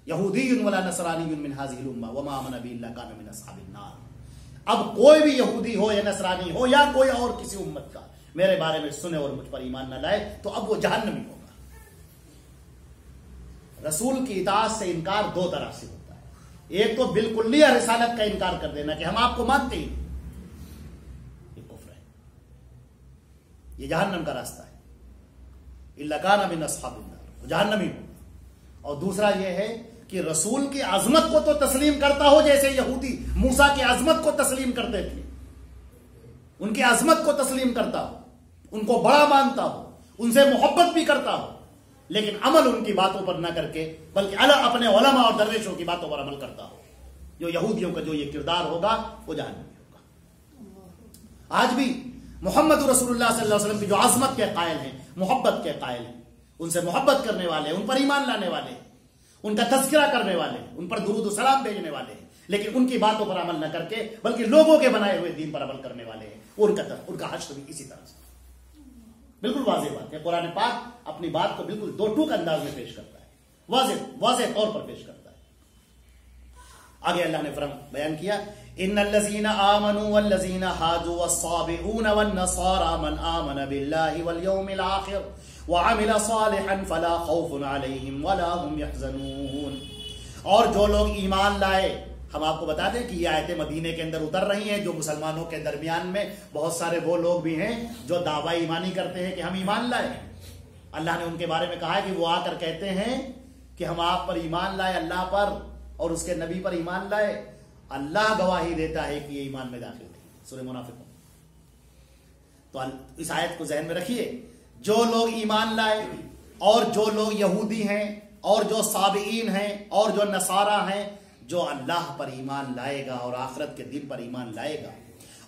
یہودی ولا نصرانی من هذه الامه وما آمن بی الا کان من اصحاب النار. اب کوئی بھی یہودی ہو یا نصرانی ہو یا کوئی اور کسی امت کا میرے بارے میں سنے اور مجھ پر ایمان نہ لائے تو اب وہ جہنمی ہوگا. رسول کی اطاعت سے انکار دو طرح سے ہوتا ہے. ایک تو بالکلیہ رسالت کا انکار کر دینا کہ ہم آپ کو مانتے ہی، یہ کفر ہے، یہ جہنم کا راستہ ہے. الا کان من اصحاب النار، جہنمی ہوگا. اور دوسرا یہ ہے کہ رسول کی عظمت کو تو تسلیم کرتا ہو، جیسے یہودی موسیٰ کی عظمت کو تسلیم کرتے تھے، ان کی عظمت کو تسلیم کرتا ہو، ان کو بڑا مانتا ہو، ان سے محبت بھی کرتا ہو، لیکن عمل ان کی باتوں پر نہ کر کے بلکہ اپنے علماء اور درویشوں کی باتوں پر عمل کرتا ہو. جو یہودیوں کا جو یہ کردار ہوگا وہ جہنمی ہوگا. آج بھی محمد رسول اللہ صلی اللہ علیہ وسلم کی جو عظمت کے قائل ہیں، محبت کے قائل ہیں، ان سے محبت کرنے والے، ان پر ایمان لانے والے، ان کا تذکرہ کرنے والے، ان پر درود و سلام بھیجنے والے ہیں، لیکن ان کی باتوں پر عمل نہ کر کے بلکہ لوگوں کے بنائے ہوئے دین پر عمل کرنے والے ہیں، ان کا حشر بھی اسی طرح سے. بالکل واضح بات ہے، قرآن پاک اپنی بات کو بالکل دو ٹوک انداز میں پیش کرتا ہے، واضح طور پر پیش کرتا ہے. آگے اللہ نے بیان کیا ان الذين آمنوا والذين هادوا والصابئون والنصارى من آمن بالله واليوم الآخر وعمل صالحا فلا خوف عليهم ولا هم يحزنون. اور جو لوگ ایمان لائے، ہم آپ کو بتا دیں کہ یہ آیتیں مدینے کے اندر اتر رہی ہیں، جو مسلمانوں کے درمیان میں بہت سارے وہ لوگ بھی ہیں جو دعویٰ ایمانی کرتے ہیں کہ ہم ایمان لائے. اللہ نے ان کے بارے میں کہا ہے کہ وہ آ کر کہتے ہیں کہ ہم آپ پر ایمان لائے، اللہ پر اور اس کے نبی پر ایمان لائے. اللہ گواہی دیتا ہے کہ یہ ایمان میں داخل تھے. سورہ منافقون. تو اس آیت کو ذہن میں رکھیے، جو لوگ ایمان لائے اور جو لوگ یہودی ہیں اور جو صابئین ہیں اور جو نصارہ ہیں، جو اللہ پر ایمان لائے گا اور آخرت کے دن پر ایمان لائے گا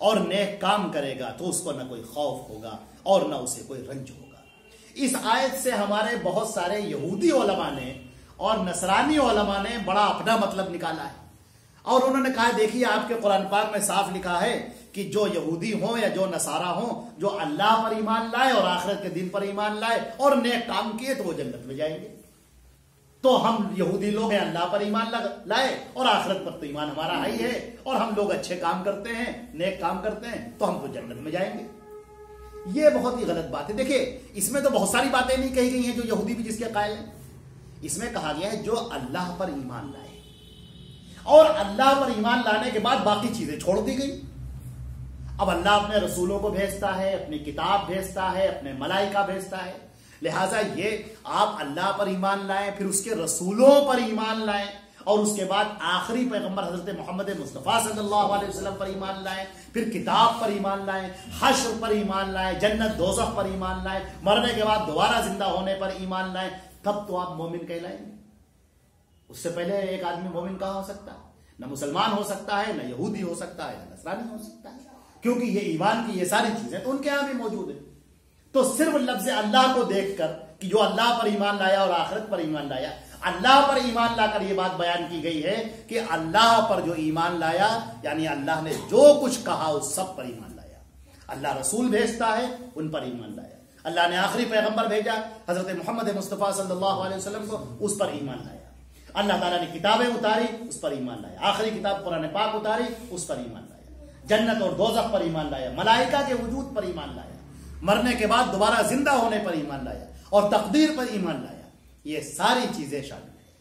اور نیک کام کرے گا تو اس کو نہ کوئی خوف ہوگا اور نہ اسے کوئی رنج ہوگا. اس آیت سے ہمارے بہت سارے یہودی علماء نے اور نصرانی علماء نے بڑا اپنا مطلب نکالا ہے، اور انہوں نے کہا دیکھیے آپ کے قرآن پاک میں صاف لکھا ہے کہ جو یہودی ہوں یا جو نصارہ ہوں، جو اللہ پر ایمان لائے اور آخرت کے دن پر ایمان لائے اور نیک کام کیے تو وہ جنت میں جائیں گے. تو ہم یہودی لوگ ہیں، اللہ پر ایمان لائے اور آخرت پر تو ایمان ہمارا ہی ہے، اور ہم لوگ اچھے کام کرتے ہیں، نیک کام کرتے ہیں تو ہم تو جنت میں جائیں گے. یہ بہت ہی غلط بات ہے. دیکھیں اس میں تو بہت ساری باتیں نہیں کہی گئی ہیں جو یہودی بھی جس کے قائل ہیں. اس میں کہا گیا ہے جو اللہ پر ایمان لائے، اور اللہ پر ایمان لانے کے بعد باقی چیزیں چھوڑ دی گئی. اب اللہ اپنے رسولوں کو بھیجتا ہے، اپنی کتاب بھیجتا ہے، اپنے ملائکہ بھیجتا ہے، لہٰذا یہ آپ اللہ پر ایمان لائیں، پھر اس کے رسولوں پر ایمان لائیں اور اس کے بعد آخری پیغمبر حضرت محمد مصطفیٰ صلی اللہ علیہ وسلم پر ایمان لائیں، پھر کتاب پر ایمان لائیں، حشر پر ایمان لائیں، جنت دوزخ پر ایمان لائیں، مرنے کے بعد دوبارہ زندہ ہونے پر ایمان لائیں، تب تو آپ مومن کہلائیں گے۔ اس سے پہلے ایک آدمی مومن کہاں ہو سکتا ہے؟ نہ مسلمان ہو سکتا ہے، نہ یہودی ہو سکتا ہے، نہ نصرانی ہو سکتا ہے، کیونکہ یہ ایمان کی یہ ساری چیزیں تو ان کے یہاں بھی موجود ہیں۔ تو صرف لفظ اللہ کو دیکھ کر کہ جو اللہ پر ایمان لایا اور آخرت پر ایمان لایا، اللہ پر ایمان لا کر یہ بات بیان کی گئی ہے کہ اللہ پر جو ایمان لایا یعنی اللہ نے جو کچھ کہا اس سب پر ایمان لایا۔ اللہ رسول بھیجتا ہے، ان پر ایمان لایا۔ اللہ نے آخری پیغمبر بھیجا حضرت محمد مصطفیٰ صلی اللہ علیہ وسلم کو، اس پر ایمان لایا۔ اللہ تعالیٰ نے کتابیں اتاری، اس پر ایمان لایا۔ آخری کتاب قرآن پاک اتاری، اس پر ایمان لایا۔ جنت اور دوزخ پر ایمان لایا، ملائکہ کے وجود پر ایمان لایا، مرنے کے بعد دوبارہ زندہ ہونے پر ایمان لایا، اور تقدیر پر ایمان لایا۔ یہ ساری چیزیں شامل ہیں،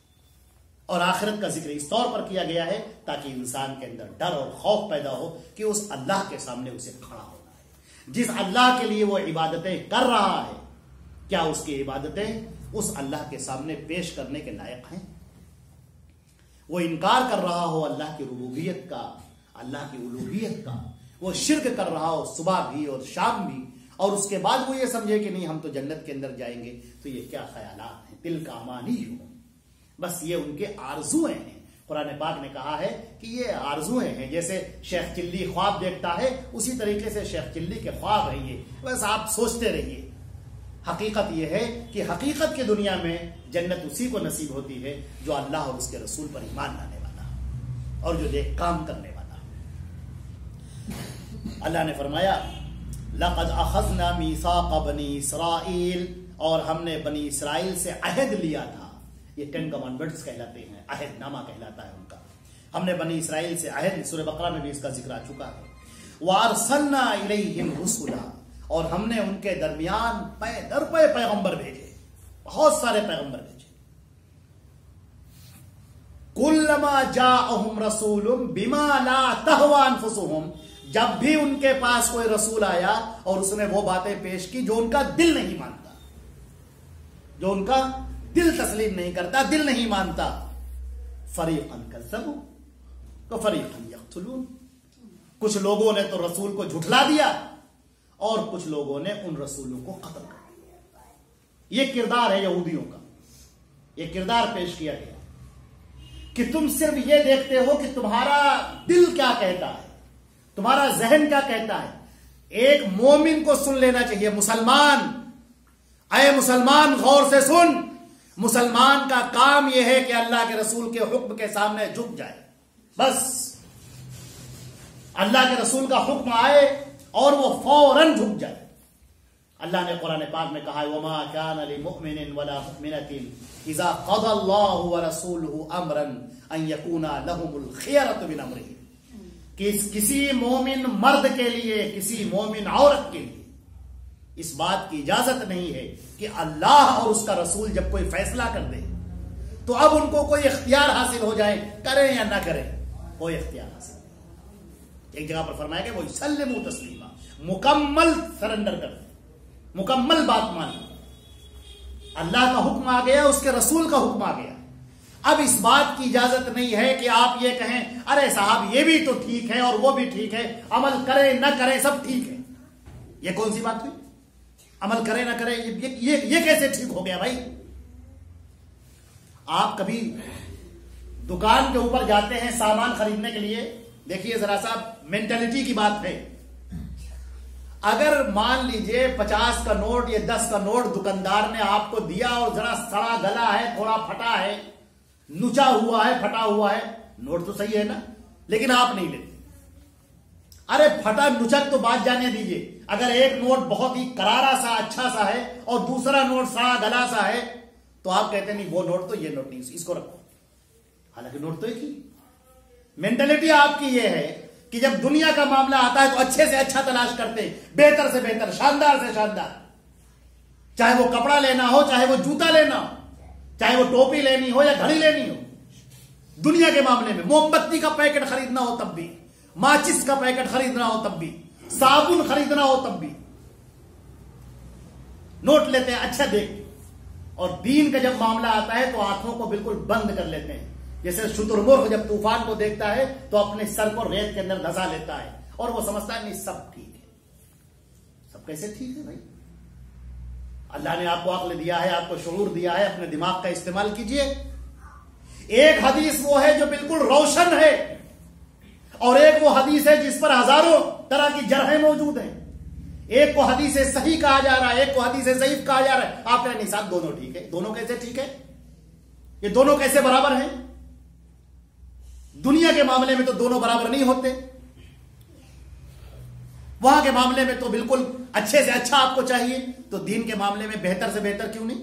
اور آخرت کا ذکر اس طور پر کیا گیا ہے تاکہ انسان کے اندر ڈر اور خوف پیدا ہو کہ اس اللہ کے سامنے اسے کھڑا ہونا ہے۔ جس اللہ کے لیے وہ عبادتیں کر رہا ہے، کیا اس کی عبادتیں اس اللہ کے سامنے پیش کرنے کے لائق ہیں؟ وہ انکار کر رہا ہو اللہ کی ربوبیت کا، اللہ کی الوہیت کا، وہ شرک کر رہا ہو صبح بھی اور شام بھی، اور اس کے بعد وہ یہ سمجھے کہ نہیں ہم تو جنت کے اندر جائیں گے، تو یہ کیا خیالات ہیں؟ دل کا امانی ہو، بس یہ ان کے آرزویں ہیں۔ قرآن پاک نے کہا ہے کہ یہ آرزویں ہیں، جیسے شیخ چلی خواب دیکھتا ہے اسی طریقے سے شیخ چلی کے خواب ہیں یہ، بس آپ سوچتے رہیے۔ حقیقت یہ ہے کہ حقیقت کی دنیا میں جنت اسی کو نصیب ہوتی ہے جو اللہ اور اس کے رسول پر ایمان لانے والا اور جو نیک کام کرنے والا۔ اللہ نے فرمایا لقد اخذنا میثاق بنی اسرائیل، اور ہم نے بنی اسرائیل سے عہد لیا تھا۔ یہ 10 کمانڈمنٹس کہلاتے ہیں، عہد نامہ کہلاتا ہے ان کا۔ ہم نے بنی اسرائیل سے عہد، سورہ بقرہ میں بھی اس کا ذکر آ چکا ہے۔ وارسلنا الیہم رسلا، اور ہم نے ان کے درمیان پے در پے پیغمبر بھیجے، بہت سارے پیغمبر بھیجے۔ کلما جاءہم رسول بما لا تہوی انفسہم، جب بھی ان کے پاس کوئی رسول آیا اور اس نے وہ باتیں پیش کی جو ان کا دل نہیں مانتا، جو ان کا دل تسلیم نہیں کرتا، دل نہیں مانتا، فریقا کذبوا وفریقا یقتلون، کچھ لوگوں نے تو رسول کو جھٹلا دیا اور کچھ لوگوں نے ان رسولوں کو قتل کر دیا۔ یہ کردار ہے یہودیوں کا، یہ کردار پیش کیا گیا کہ تم صرف یہ دیکھتے ہو کہ تمہارا دل کیا کہتا ہے، تمہارا ذہن کیا کہتا ہے۔ ایک مومن کو سن لینا چاہیے، مسلمان، اے مسلمان غور سے سن، مسلمان کا کام یہ ہے کہ اللہ کے رسول کے حکم کے سامنے جھک جائے، بس اللہ کے رسول کا حکم آئے اور وہ فوراً جھک جائے۔ اللہ نے قرآن پاک میں کہا ہے وَمَا كَانَ لِمُؤْمِنٍ وَلَا مُؤْمِنَةٍ إِذَا قَضَى اللَّهُ وَرَسُولُهُ أَمْرًا أَن يَكُونَ لَهُمُ الْخِيَرَةُ مِنْ أَمْرِهِمْ، کہ کسی مومن مرد کے لیے، کسی مومن عورت کے لیے اس بات کی اجازت نہیں ہے کہ اللہ اور اس کا رسول جب کوئی فیصلہ کر دے تو اب ان کو کوئی اختیار حاصل ہو جائے، کریں یا نہ کریں، کوئی اختیار حاصل نہیں۔ ایک جگہ پر فرمایا کہ وہ سلموا تسلیما، مکمل سرنڈر کر دیں، مکمل بات مان لیں۔ اللہ کا حکم آ گیا، اس کے رسول کا حکم آ گیا، اب اس بات کی اجازت نہیں ہے کہ آپ یہ کہیں ارے صاحب یہ بھی تو ٹھیک ہے اور وہ بھی ٹھیک ہے، عمل کریں نہ کریں سب ٹھیک ہے۔ یہ کون سی بات ہوئی؟ عمل کرے نہ کرے یہ کیسے ٹھیک ہو گیا بھائی؟ آپ کبھی دکان کے اوپر جاتے ہیں سامان خریدنے کے لیے، دیکھیے ذرا سا مینٹلٹی کی بات ہے۔ اگر مان لیجئے 50 کا نوٹ یا 10 کا نوٹ دکاندار نے آپ کو دیا اور ذرا سڑا گلا ہے، تھوڑا پھٹا ہے، نچا ہوا ہے، پھٹا ہوا ہے، نوٹ تو صحیح ہے نا، لیکن آپ نہیں لیتے۔ ارے پھٹا نچک تو بات جانے دیجئے، اگر ایک نوٹ بہت ہی کرارا سا اچھا سا ہے اور دوسرا نوٹ سڑا گلا سا ہے تو آپ کہتے ہیں نہیں وہ نوٹ تو یہ نوٹ نہیں، اس کو رکھو، حالانکہ نوٹ تو ایک ہی۔ مینٹلٹی آپ کی یہ ہے کہ جب دنیا کا معاملہ آتا ہے تو اچھے سے اچھا تلاش کرتے، بہتر سے بہتر، شاندار سے شاندار، چاہے وہ کپڑا لینا ہو، چاہے وہ جوتا لینا ہو، چاہے وہ ٹوپی لینی ہو یا گھڑی لینی ہو۔ دنیا کے معاملے میں موم بتی کا پیکٹ خریدنا ہو تب بھی، ماچس کا پیکٹ خریدنا ہو تب بھی، صابن خریدنا ہو تب بھی نوٹ لیتے ہیں اچھا دیکھ، اور دین کا جب معاملہ آتا ہے تو آنکھوں کو بالکل بند کر لیتے ہیں جیسے شترمرغ جب طوفان کو دیکھتا ہے تو اپنے سر کو ریت کے اندر دھسا لیتا ہے اور وہ سمجھتا ہے نہیں سب ٹھیک ہے. سب کیسے ٹھیک ہے بھائی؟ اللہ نے آپ کو عقل دیا ہے, آپ کو شعور دیا ہے, اپنے دماغ کا استعمال کیجئے. ایک حدیث وہ ہے جو بالکل روشن ہے اور ایک وہ حدیث ہے جس پر ہزاروں طرح کی جرحیں موجود ہیں. ایک کو حدیث صحیح کہا جا رہا ہے, ایک کو حدیث ضعیف کہا جا رہا ہے. آپ کہیں نہیں صاحب دونوں ٹھیک ہے. دونوں کیسے ٹھیک ہے؟ یہ دونوں کیسے برابر ہیں؟ دنیا کے معاملے میں تو دونوں برابر نہیں ہوتے. وہاں کے معاملے میں تو بالکل اچھے سے اچھا آپ کو چاہیے, تو دین کے معاملے میں بہتر سے بہتر کیوں نہیں؟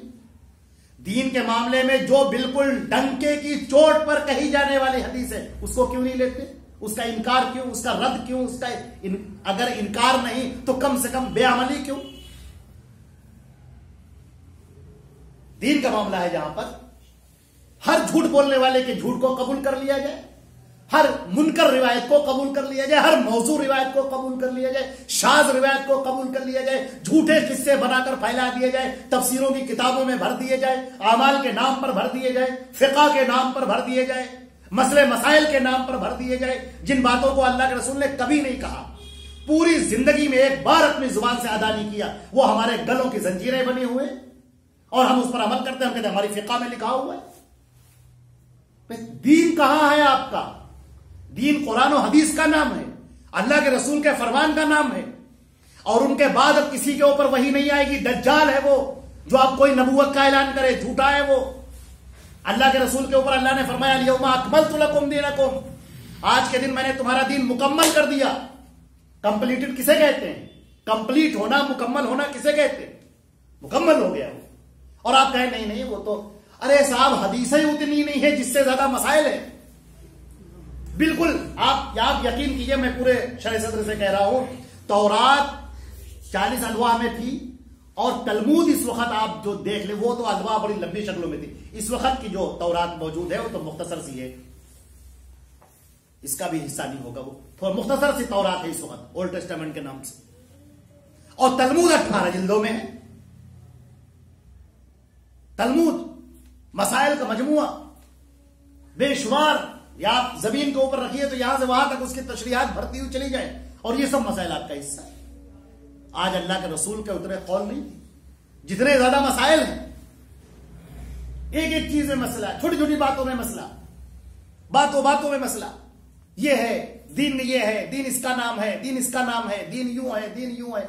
دین کے معاملے میں جو بالکل ڈنکے کی چوٹ پر کہی جانے والی حدیث ہے اس کو کیوں نہیں لیتے؟ اس کا انکار کیوں, اس کا رد کیوں, اس کا اگر انکار نہیں تو کم سے کم بے عملی کیوں؟ دین کا معاملہ ہے جہاں پر ہر جھوٹ بولنے والے کے جھوٹ کو قبول کر لیا جائے, ہر منکر روایت کو قبول کر لیا جائے, ہر موضوع روایت کو قبول کر لیا جائے, شاذ روایت کو قبول کر لیا جائے, جھوٹے قصے بنا کر پھیلا دیے جائے, تفسیروں کی کتابوں میں بھر دیے جائے, اعمال کے نام پر بھر دیے جائے, فقہ کے نام پر بھر دیے جائے, مسئلے مسائل کے نام پر بھر دیے جائے, جن باتوں کو اللہ کے رسول نے کبھی نہیں کہا, پوری زندگی میں ایک بار اپنی زبان سے ادا نہیں کیا, وہ ہمارے گلوں کی زنجیریں بنے ہوئے اور ہم اس پر عمل کرتے ہیں. ہم کہتے ہیں ہماری فقہ میں لکھا ہوا ہے. دین کہاں ہے آپ کا؟ دین قرآن و حدیث کا نام ہے, اللہ کے رسول کے فرمان کا نام ہے, اور ان کے بعد اب کسی کے اوپر وہی نہیں آئے گی. دجال ہے وہ جو آپ کوئی نبوت کا اعلان کرے, جھوٹا ہے وہ. اللہ کے رسول کے اوپر اللہ نے فرمایا الیوم اکملت لکم دینکم, آج کے دن میں نے تمہارا دین مکمل کر دیا. کمپلیٹڈ کسے کہتے ہیں؟ کمپلیٹ ہونا, مکمل ہونا کسے کہتے ہیں؟ مکمل ہو گیا وہ. اور آپ کہیں نہیں نہیں وہ تو, ارے صاحب حدیثیں اتنی نہیں ہے جس سے زیادہ مسائل ہیں. بالکل آپ یقین کیجئے, میں پورے شرح صدر سے کہہ رہا ہوں, تورات 40 الواح میں تھی اور تلمود اس وقت آپ جو دیکھ لیں وہ تو الواح بڑی لمبی شکلوں میں تھی. اس وقت کی جو تورات موجود ہے وہ تو مختصر سی ہے, اس کا بھی حصہ نہیں ہوگا, وہ تھوڑا مختصر سی تورات ہے اس وقت اولڈ ٹیسٹامنٹ کے نام سے. اور تلمود 18 جلدوں میں ہے. تلمود مسائل کا مجموعہ بے شمار, یا آپ زمین کے اوپر رکھیے تو یہاں سے وہاں تک اس کی تشریحات بھرتی ہوئی چلی جائیں, اور یہ سب مسائل آپ کا حصہ ہے. آج اللہ کے رسول کے اتنے قول نہیں تھے جتنے زیادہ مسائل ہیں. ایک ایک چیز میں مسئلہ, چھوٹی چھوٹی باتوں میں مسئلہ, باتوں میں مسئلہ. یہ ہے دین, یہ ہے دین, اس کا نام ہے دین, اس کا نام ہے دین, یوں ہے دین, یوں ہے.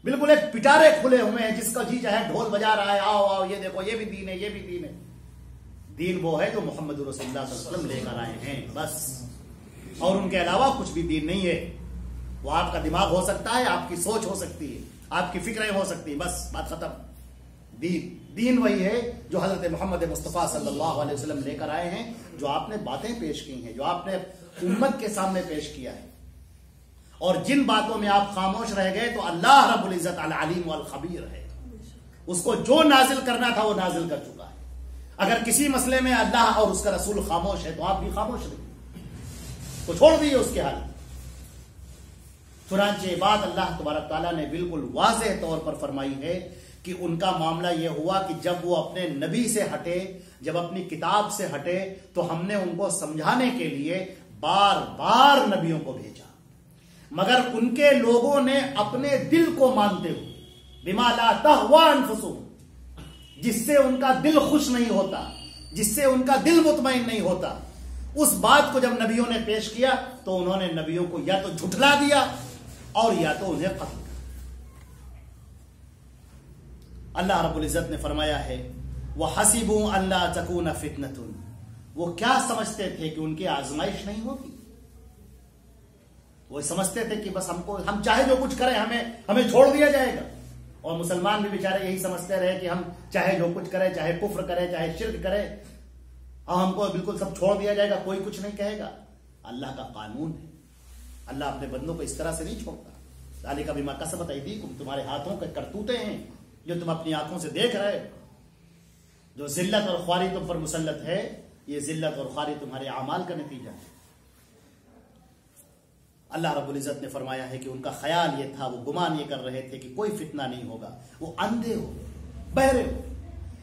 بالکل ایک پٹارے کھلے ہوئے ہیں, جس کا جی چاہے ڈھول بجا رہا ہے, آؤ آؤ یہ دیکھو یہ بھی دین ہے, یہ بھی دین ہے. دین وہ ہے جو محمد رسول اللہ صلی اللہ علیہ وسلم لے کر آئے ہیں بس, اور ان کے علاوہ کچھ بھی دین نہیں ہے. وہ آپ کا دماغ ہو سکتا ہے, آپ کی سوچ ہو سکتی ہے, آپ کی فکریں ہو سکتی ہیں, بس بات ختم. دین وہی ہے جو حضرت محمد مصطفیٰ صلی اللہ علیہ وسلم لے کر آئے ہیں, جو آپ نے باتیں پیش کی ہیں, جو آپ نے امت کے سامنے پیش کیا ہے. اور جن باتوں میں آپ خاموش رہ گئے تو اللہ رب العزت العلیم والخبیر ہے, اس کو جو نازل کرنا تھا وہ نازل کر چکا ہے. اگر کسی مسئلے میں اللہ اور اس کا رسول خاموش ہے تو آپ بھی خاموش رہیے, تو چھوڑ دیئے اس کے حال. چنانچہ بات اللہ تبارک تعالیٰ نے بالکل واضح طور پر فرمائی ہے کہ ان کا معاملہ یہ ہوا کہ جب وہ اپنے نبی سے ہٹے, جب اپنی کتاب سے ہٹے, تو ہم نے ان کو سمجھانے کے لیے بار بار نبیوں کو بھیجا, مگر ان کے لوگوں نے اپنے دل کو مانتے ہوئے, بما لا تہوی انفسہم, جس سے ان کا دل خوش نہیں ہوتا, جس سے ان کا دل مطمئن نہیں ہوتا, اس بات کو جب نبیوں نے پیش کیا تو انہوں نے نبیوں کو یا تو جھٹلا دیا اور یا تو انہیں قتل کر. اللہ رب العزت نے فرمایا ہے وَحَسِبُوا أَن لَّا تَكُونَ فِتْنَةٌ, وہ کیا سمجھتے تھے کہ ان کی آزمائش نہیں ہوگی. وہ سمجھتے تھے کہ بس ہم چاہے جو کچھ کریں ہمیں چھوڑ دیا جائے گا. اور مسلمان بھی بیچارے یہی سمجھتے رہے کہ ہم چاہے جو کچھ کریں, چاہے کفر کریں, چاہے شرک کریں, اور ہم کو بالکل سب چھوڑ دیا جائے گا, کوئی کچھ نہیں کہے گا. اللہ کا قانون ہے, اللہ اپنے بندوں کو اس طرح سے نہیں چھوڑتا. ذالک بما کسبت ایدیکم, تمہارے ہاتھوں کے کرتوتے ہیں جو تم اپنی آنکھوں سے دیکھ رہے. جو ذلت اور خواری تم پر مسلط ہے, یہ ذلت اور خواری تمہارے اعمال کا نتیجہ ہے. اللہ رب العزت نے فرمایا ہے کہ ان کا خیال یہ تھا, وہ گمان یہ کر رہے تھے کہ کوئی فتنہ نہیں ہوگا, وہ اندھے ہو, بہرے ہو.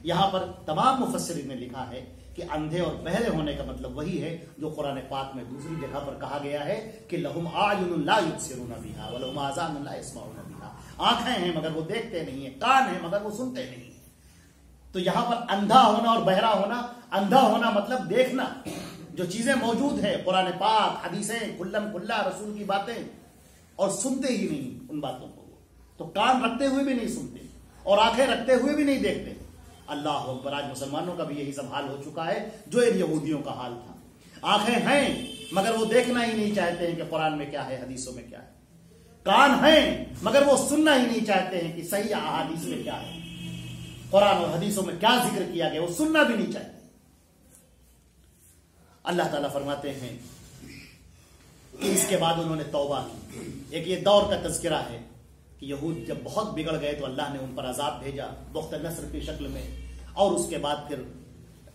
یہاں پر تمام مفسرین نے لکھا ہے کہ اندھے اور بہرے ہونے کا مطلب وہی ہے جو قرآن پاک میں دوسری جگہ پر کہا گیا ہے کہ لہم اعین لا یبصرون بہا ولہم آذان لا یسمعون بہا، آنکھیں ہیں مگر وہ دیکھتے نہیں ہیں، کان ہیں مگر وہ سنتے نہیں ہیں۔ تو یہاں پر اندھا ہونا اور بہرا ہونا، اندھا ہونا مطلب دیکھنا، جو چیزیں موجود ہیں قرآن پاک حدیثیں کلم کلا رسول کی باتیں، اور سنتے ہی نہیں ان باتوں کو، تو کان رکھتے ہوئے بھی نہیں سنتے اور آنکھیں رکھتے ہوئے بھی نہیں دیکھتے۔ اللہ اکبر، آج مسلمانوں کا بھی یہی سب حال ہو چکا ہے جو ان یہودیوں کا حال تھا۔ آنکھیں ہیں مگر وہ دیکھنا ہی نہیں چاہتے ہیں کہ قرآن میں کیا ہے، حدیثوں میں کیا ہے۔ کان ہیں مگر وہ سننا ہی نہیں چاہتے ہیں کہ صحیح احادیث میں کیا ہے، قرآن اور حدیثوں میں کیا ذکر کیا گیا، وہ سننا بھی نہیں چاہتے۔ اللہ تعالیٰ فرماتے ہیں کہ اس کے بعد انہوں نے توبہ کی۔ ایک یہ دور کا تذکرہ ہے کہ یہود جب بہت بگڑ گئے تو اللہ نے ان پر عذاب بھیجا بخت نصر کی شکل میں، اور اس کے بعد پھر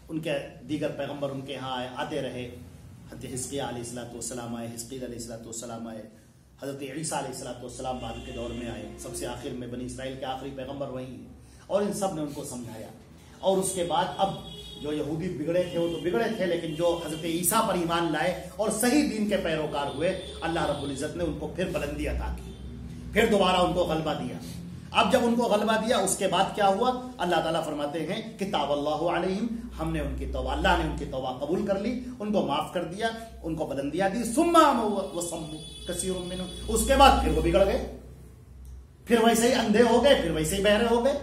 ان کے دیگر پیغمبر ان کے ہاں آتے رہے۔ حضرت حزقیہ علیہ الصلوۃ والسلام آئے، حزقیل علیہ الصلوۃ والسلام آئے، حضرت عیسیٰ علیہ الصلوۃ والسلام بعد کے دور میں آئے، سب سے آخر میں بنی اسرائیل کے آخری پیغمبر وہی ہیں، اور ان سب نے ان کو سمجھایا۔ اور اس کے بعد اب جو یہودی بگڑے تھے وہ تو بگڑے تھے، لیکن جو حضرت عیسیٰ پر ایمان لائے اور صحیح دین کے پیروکار ہوئے، اللہ رب العزت نے ان کو پھر بلندی عطا کی، پھر دوبارہ ان کو غلبہ دیا۔ اب جب ان کو غلبہ دیا اس کے بعد کیا ہوا؟ اللہ تعالیٰ فرماتے ہیں کتاب اللہ علیہم، ہم نے ان کی توبہ، اللہ نے ان کی توبہ قبول کر لی، ان کو معاف کر دیا، ان کو بلندیاں دی۔ ثم وصموا کثیر منهم، اس کے بعد پھر وہ بگڑ گئے، پھر ویسے ہی اندھے ہو گئے، پھر ویسے ہی بہرے ہو گئے۔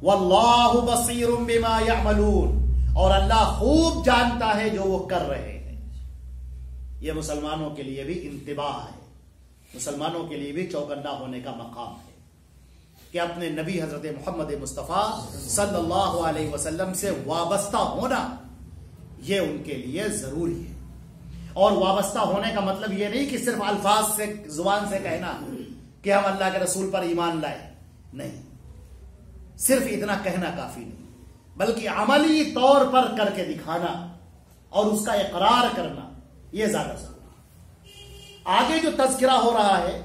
واللہ بصیر بما یعملون، اور اللہ خوب جانتا ہے جو وہ کر رہے ہیں۔ یہ مسلمانوں کے لیے بھی انتباہ ہے، مسلمانوں کے لیے بھی چوکنا ہونے کا مقام ہے کہ اپنے نبی حضرت محمد مصطفیٰ صلی اللہ علیہ وسلم سے وابستہ ہونا یہ ان کے لیے ضروری ہے۔ اور وابستہ ہونے کا مطلب یہ نہیں کہ صرف الفاظ سے، زبان سے کہنا کہ ہم اللہ کے رسول پر ایمان لائے، نہیں، صرف اتنا کہنا کافی نہیں، بلکہ عملی طور پر کر کے دکھانا اور اس کا اقرار کرنا یہ زیادہ ضروری ہے۔ آگے جو تذکرہ ہو رہا ہے،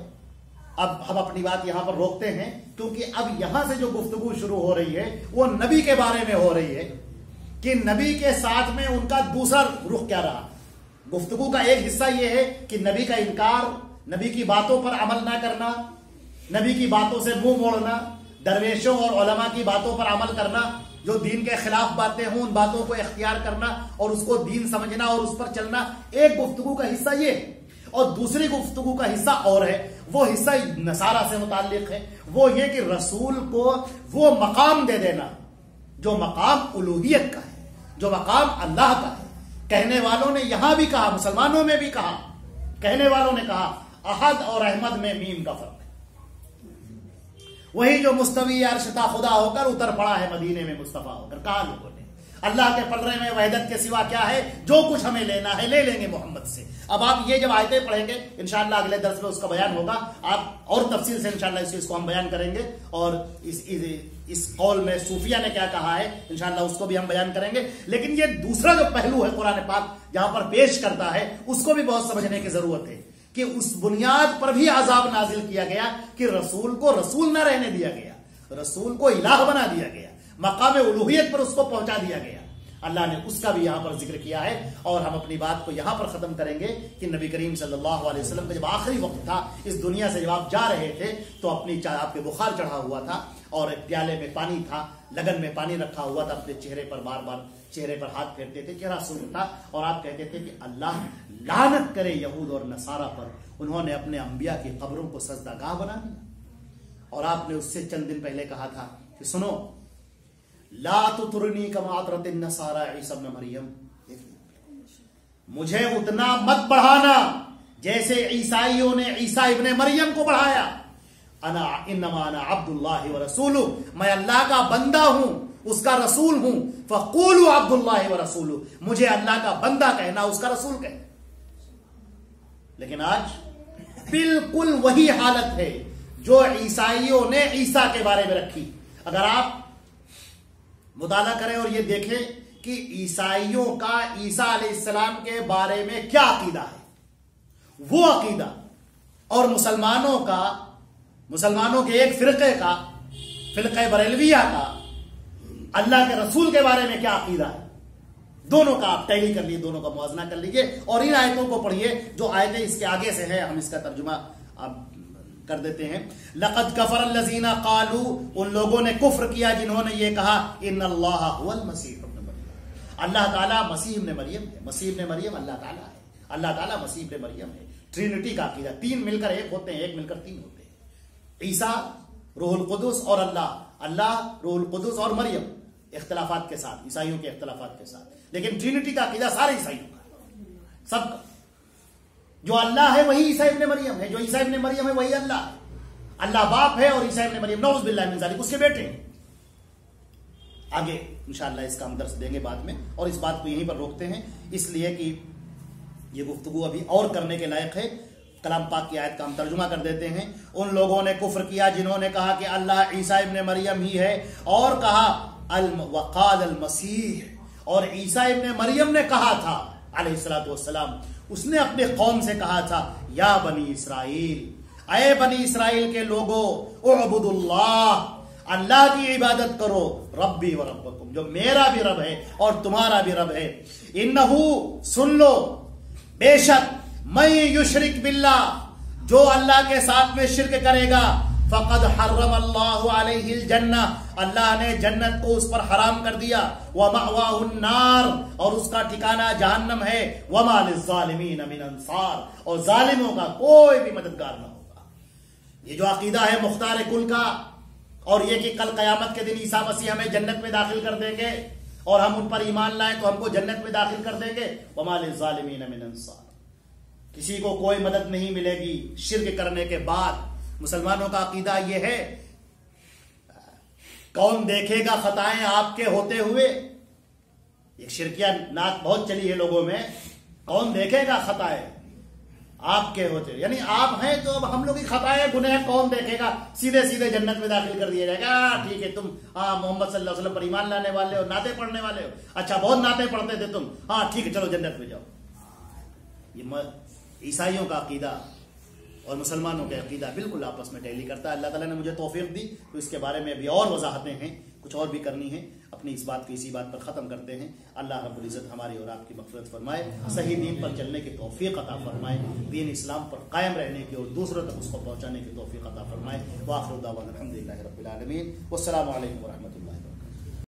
اب ہم اپنی بات یہاں پر روکتے ہیں کیونکہ اب یہاں سے جو گفتگو شروع ہو رہی ہے وہ نبی کے بارے میں ہو رہی ہے کہ نبی کے ساتھ میں ان کا دوسرا رخ کیا رہا۔ گفتگو کا ایک حصہ یہ ہے کہ نبی کا انکار، نبی کی باتوں پر عمل نہ کرنا، نبی کی باتوں سے منہ موڑنا، درویشوں اور علماء کی باتوں پر عمل کرنا، جو دین کے خلاف باتیں ہوں ان باتوں کو اختیار کرنا اور اس کو دین سمجھنا اور اس پر چلنا، ایک گفتگو کا حصہ یہ ہے۔ اور دوسری گفتگو کا حصہ اور ہے، وہ حصہ نصارہ سے متعلق ہے، وہ یہ کہ رسول کو وہ مقام دے دینا جو مقام الوہیت کا ہے، جو مقام اللہ کا ہے۔ کہنے والوں نے یہاں بھی کہا، مسلمانوں میں بھی کہا، کہنے والوں نے کہا احد اور احمد میں میم کا فرق ہے۔ وہی جو مستوی عرش تا خدا ہو کر اتر پڑا ہے مدینے میں مصطفیٰ ہو کر، کہا لوگوں نے اللہ کے پلڑے میں وحدت کے سوا کیا ہے، جو کچھ ہمیں لینا ہے لے لیں گے محمد سے۔ اب آپ یہ جب آیتیں پڑھیں گے انشاءاللہ اگلے درس میں اس کا بیان ہوگا، آپ اور تفصیل سے انشاءاللہ اس کو ہم بیان کریں گے، اور اس قول میں صوفیہ نے کیا کہا ہے انشاءاللہ اس کو بھی ہم بیان کریں گے۔ لیکن یہ دوسرا جو پہلو ہے قرآن پاک جہاں پر پیش کرتا ہے اس کو بھی بہت سمجھنے کی ضرورت ہے کہ اس بنیاد پر بھی عذاب نازل کیا گیا کہ رسول کو رسول نہ رہنے دیا گیا، رسول کو الہ بنا دیا گیا، مقام الوہیت پر اس کو پہنچا دیا گیا۔ اللہ نے اس کا بھی یہاں پر ذکر کیا ہے، اور ہم اپنی بات کو یہاں پر ختم کریں گے کہ نبی کریم صلی اللہ علیہ وسلم کا جب آخری وقت تھا اس دنیا سے، جب آپ جا رہے تھے تو اپنی آپ کے بخار چڑھا ہوا تھا اور ایک پیالے میں پانی تھا، لگن میں پانی رکھا ہوا تھا، اپنے چہرے پر بار بار چہرے پر ہاتھ پھیرتے تھے، چہرہ سرخ تھا، اور آپ کہتے تھے کہ اللہ لعنت کرے یہود اور نصارہ پر، انہوں نے اپنے انبیاء کی قبروں کو سجدہ گاہ بنا دیا۔ اور آپ نے اس سے چند دن پہلے کہا تھا کہ سنو لا تطرنی کما اطرت النصارى عیسی ابن مریم، مجھے اتنا مت بڑھانا جیسے عیسائیوں نے عیسیٰ ابن مریم کو بڑھایا۔ انما انا عبد اللہ ورسولہ، میں اللہ کا بندہ ہوں، اس کا رسول ہوں۔ فقولوا عبد اللہ ورسولہ، مجھے اللہ کا بندہ کہنا، اس کا رسول کہنا۔ لیکن آج بالکل وہی حالت ہے جو عیسائیوں نے عیسیٰ کے بارے میں رکھی۔ اگر آپ مطالعہ کریں اور یہ دیکھیں کہ عیسائیوں کا عیسیٰ علیہ السلام کے بارے میں کیا عقیدہ ہے، وہ عقیدہ، اور مسلمانوں کے ایک فرقے کا، فرقہ بریلویہ کا، اللہ کے رسول کے بارے میں کیا عقیدہ ہے، دونوں کا آپ ٹیلی کر لیجیے، دونوں کا موازنہ کر لیجیے، اور ان آیتوں کو پڑھیے جو آیتیں اس کے آگے سے ہیں، ہم اس کا ترجمہ آپ کر دیتے ہیں۔ لقد کفر الذین قالوا، ان لوگوں نے کفر کیا جنہوں نے یہ کہا ان اللہ هو المسیح ابن مریم، اللہ تعالیٰ مسیح ابن مریم ہے، مسیح ابن مریم اللہ تعالیٰ ہے، اللہ تعالیٰ مسیح ابن مریم ہے۔ ٹرینٹی کا عقیدہ، تین مل کر ایک ہوتے ہیں، ایک مل کر تین ہوتے ہیں، عیسیٰ، روح القدس اور اللہ، اللہ، روح القدس اور مریم، اختلافات کے ساتھ، عیسائیوں کے اختلافات کے ساتھ، لیکن ٹرینٹی کا عقیدہ سارے عیسائیوں کا، سب کا، جو اللہ ہے وہی عیسیٰ ابن مریم ہے، جو عیسیٰ ابن مریم ہے وہی اللہ ہے، اللہ باپ ہے اور عیسیٰ ابن مریم نعوذ باللہ من ذالک اس کے بیٹے ہیں۔ آگے انشاءاللہ اس کا ہم درس دیں گے بعد میں، اور اس بات کو یہیں پر روکتے ہیں، اس لیے کہ یہ گفتگو ابھی اور کرنے کے لائق ہے۔ کلام پاک کی آیت کا ہم ترجمہ کر دیتے ہیں۔ ان لوگوں نے کفر کیا جنہوں نے کہا کہ اللہ عیسیٰ ابن مریم ہی ہے، اور کہا وقال المسیح، اور عیسیٰ ابن مریم نے کہا تھا علیہ الصلوۃ والسلام، اس نے اپنے قوم سے کہا تھا یا بنی اسرائیل، اے بنی اسرائیل کے لوگوں، اعبدوا اللہ، اللہ کی عبادت کرو، ربی و ربکم، جو میرا بھی رب ہے اور تمہارا بھی رب ہے، انہو، سن لو، بے شک من یشرک باللہ، جو اللہ کے ساتھ میں شرک کرے گا، فقد حرم اللہ علیہ الجنہ، اللہ نے جنت کو اس پر حرام کر دیا، ومأواہ النار، اور اس کا ٹھکانہ جہنم ہے، وما للظالمین من انصار، اور ظالموں کا کوئی بھی مددگار نہ ہوگا۔ یہ جو عقیدہ ہے مختار کل کا، اور یہ کہ کل قیامت کے دن عیسیٰ مسیح ہمیں جنت میں داخل کر دیں گے اور ہم ان پر ایمان لائیں تو ہم کو جنت میں داخل کر دیں گے، وما للظالمین من انصار، کسی کو کوئی مدد نہیں ملے گی شرک کرنے کے بعد۔ مسلمانوں کا عقیدہ یہ ہے، کون دیکھے گا خطائیں آپ کے ہوتے ہوئے، ایک شرکیہ نعت بہت چلی ہے لوگوں میں، کون دیکھے گا خطائیں آپ کے ہوتے، یعنی آپ ہیں تو اب ہم لوگ کی خطائیں گناہ کون دیکھے گا، سیدھے سیدھے جنت میں داخل کر دیا جائے گا۔ ٹھیک ہے، تم محمد صلی اللہ علیہ وسلم پر ایمان لانے والے ہو، نعتیں پڑھنے والے ہو، اچھا بہت نعتیں پڑھتے تھے تم، ہاں ٹھیک ہے چلو جنت میں جاؤ۔ یہ عیسائیوں کا عقیدہ اور مسلمانوں کا عقیدہ بالکل آپس میں ٹیلی کرتا ہے۔ اللہ تعالیٰ نے مجھے توفیق دی تو اس کے بارے میں ابھی اور وضاحتیں ہیں، کچھ اور بھی کرنی ہے، اپنی اس بات کی اسی بات پر ختم کرتے ہیں۔ اللہ رب العزت ہماری اور آپ کی مغفرت فرمائے، صحیح دین پر چلنے کی توفیق عطا فرمائے، دین اسلام پر قائم رہنے کی اور دوسروں تک اس کو پہنچانے کی توفیق عطا فرمائے۔ وآخر دعوانا الحمدللہ رب العالمین، والسلام علیکم ورحمۃ اللہ۔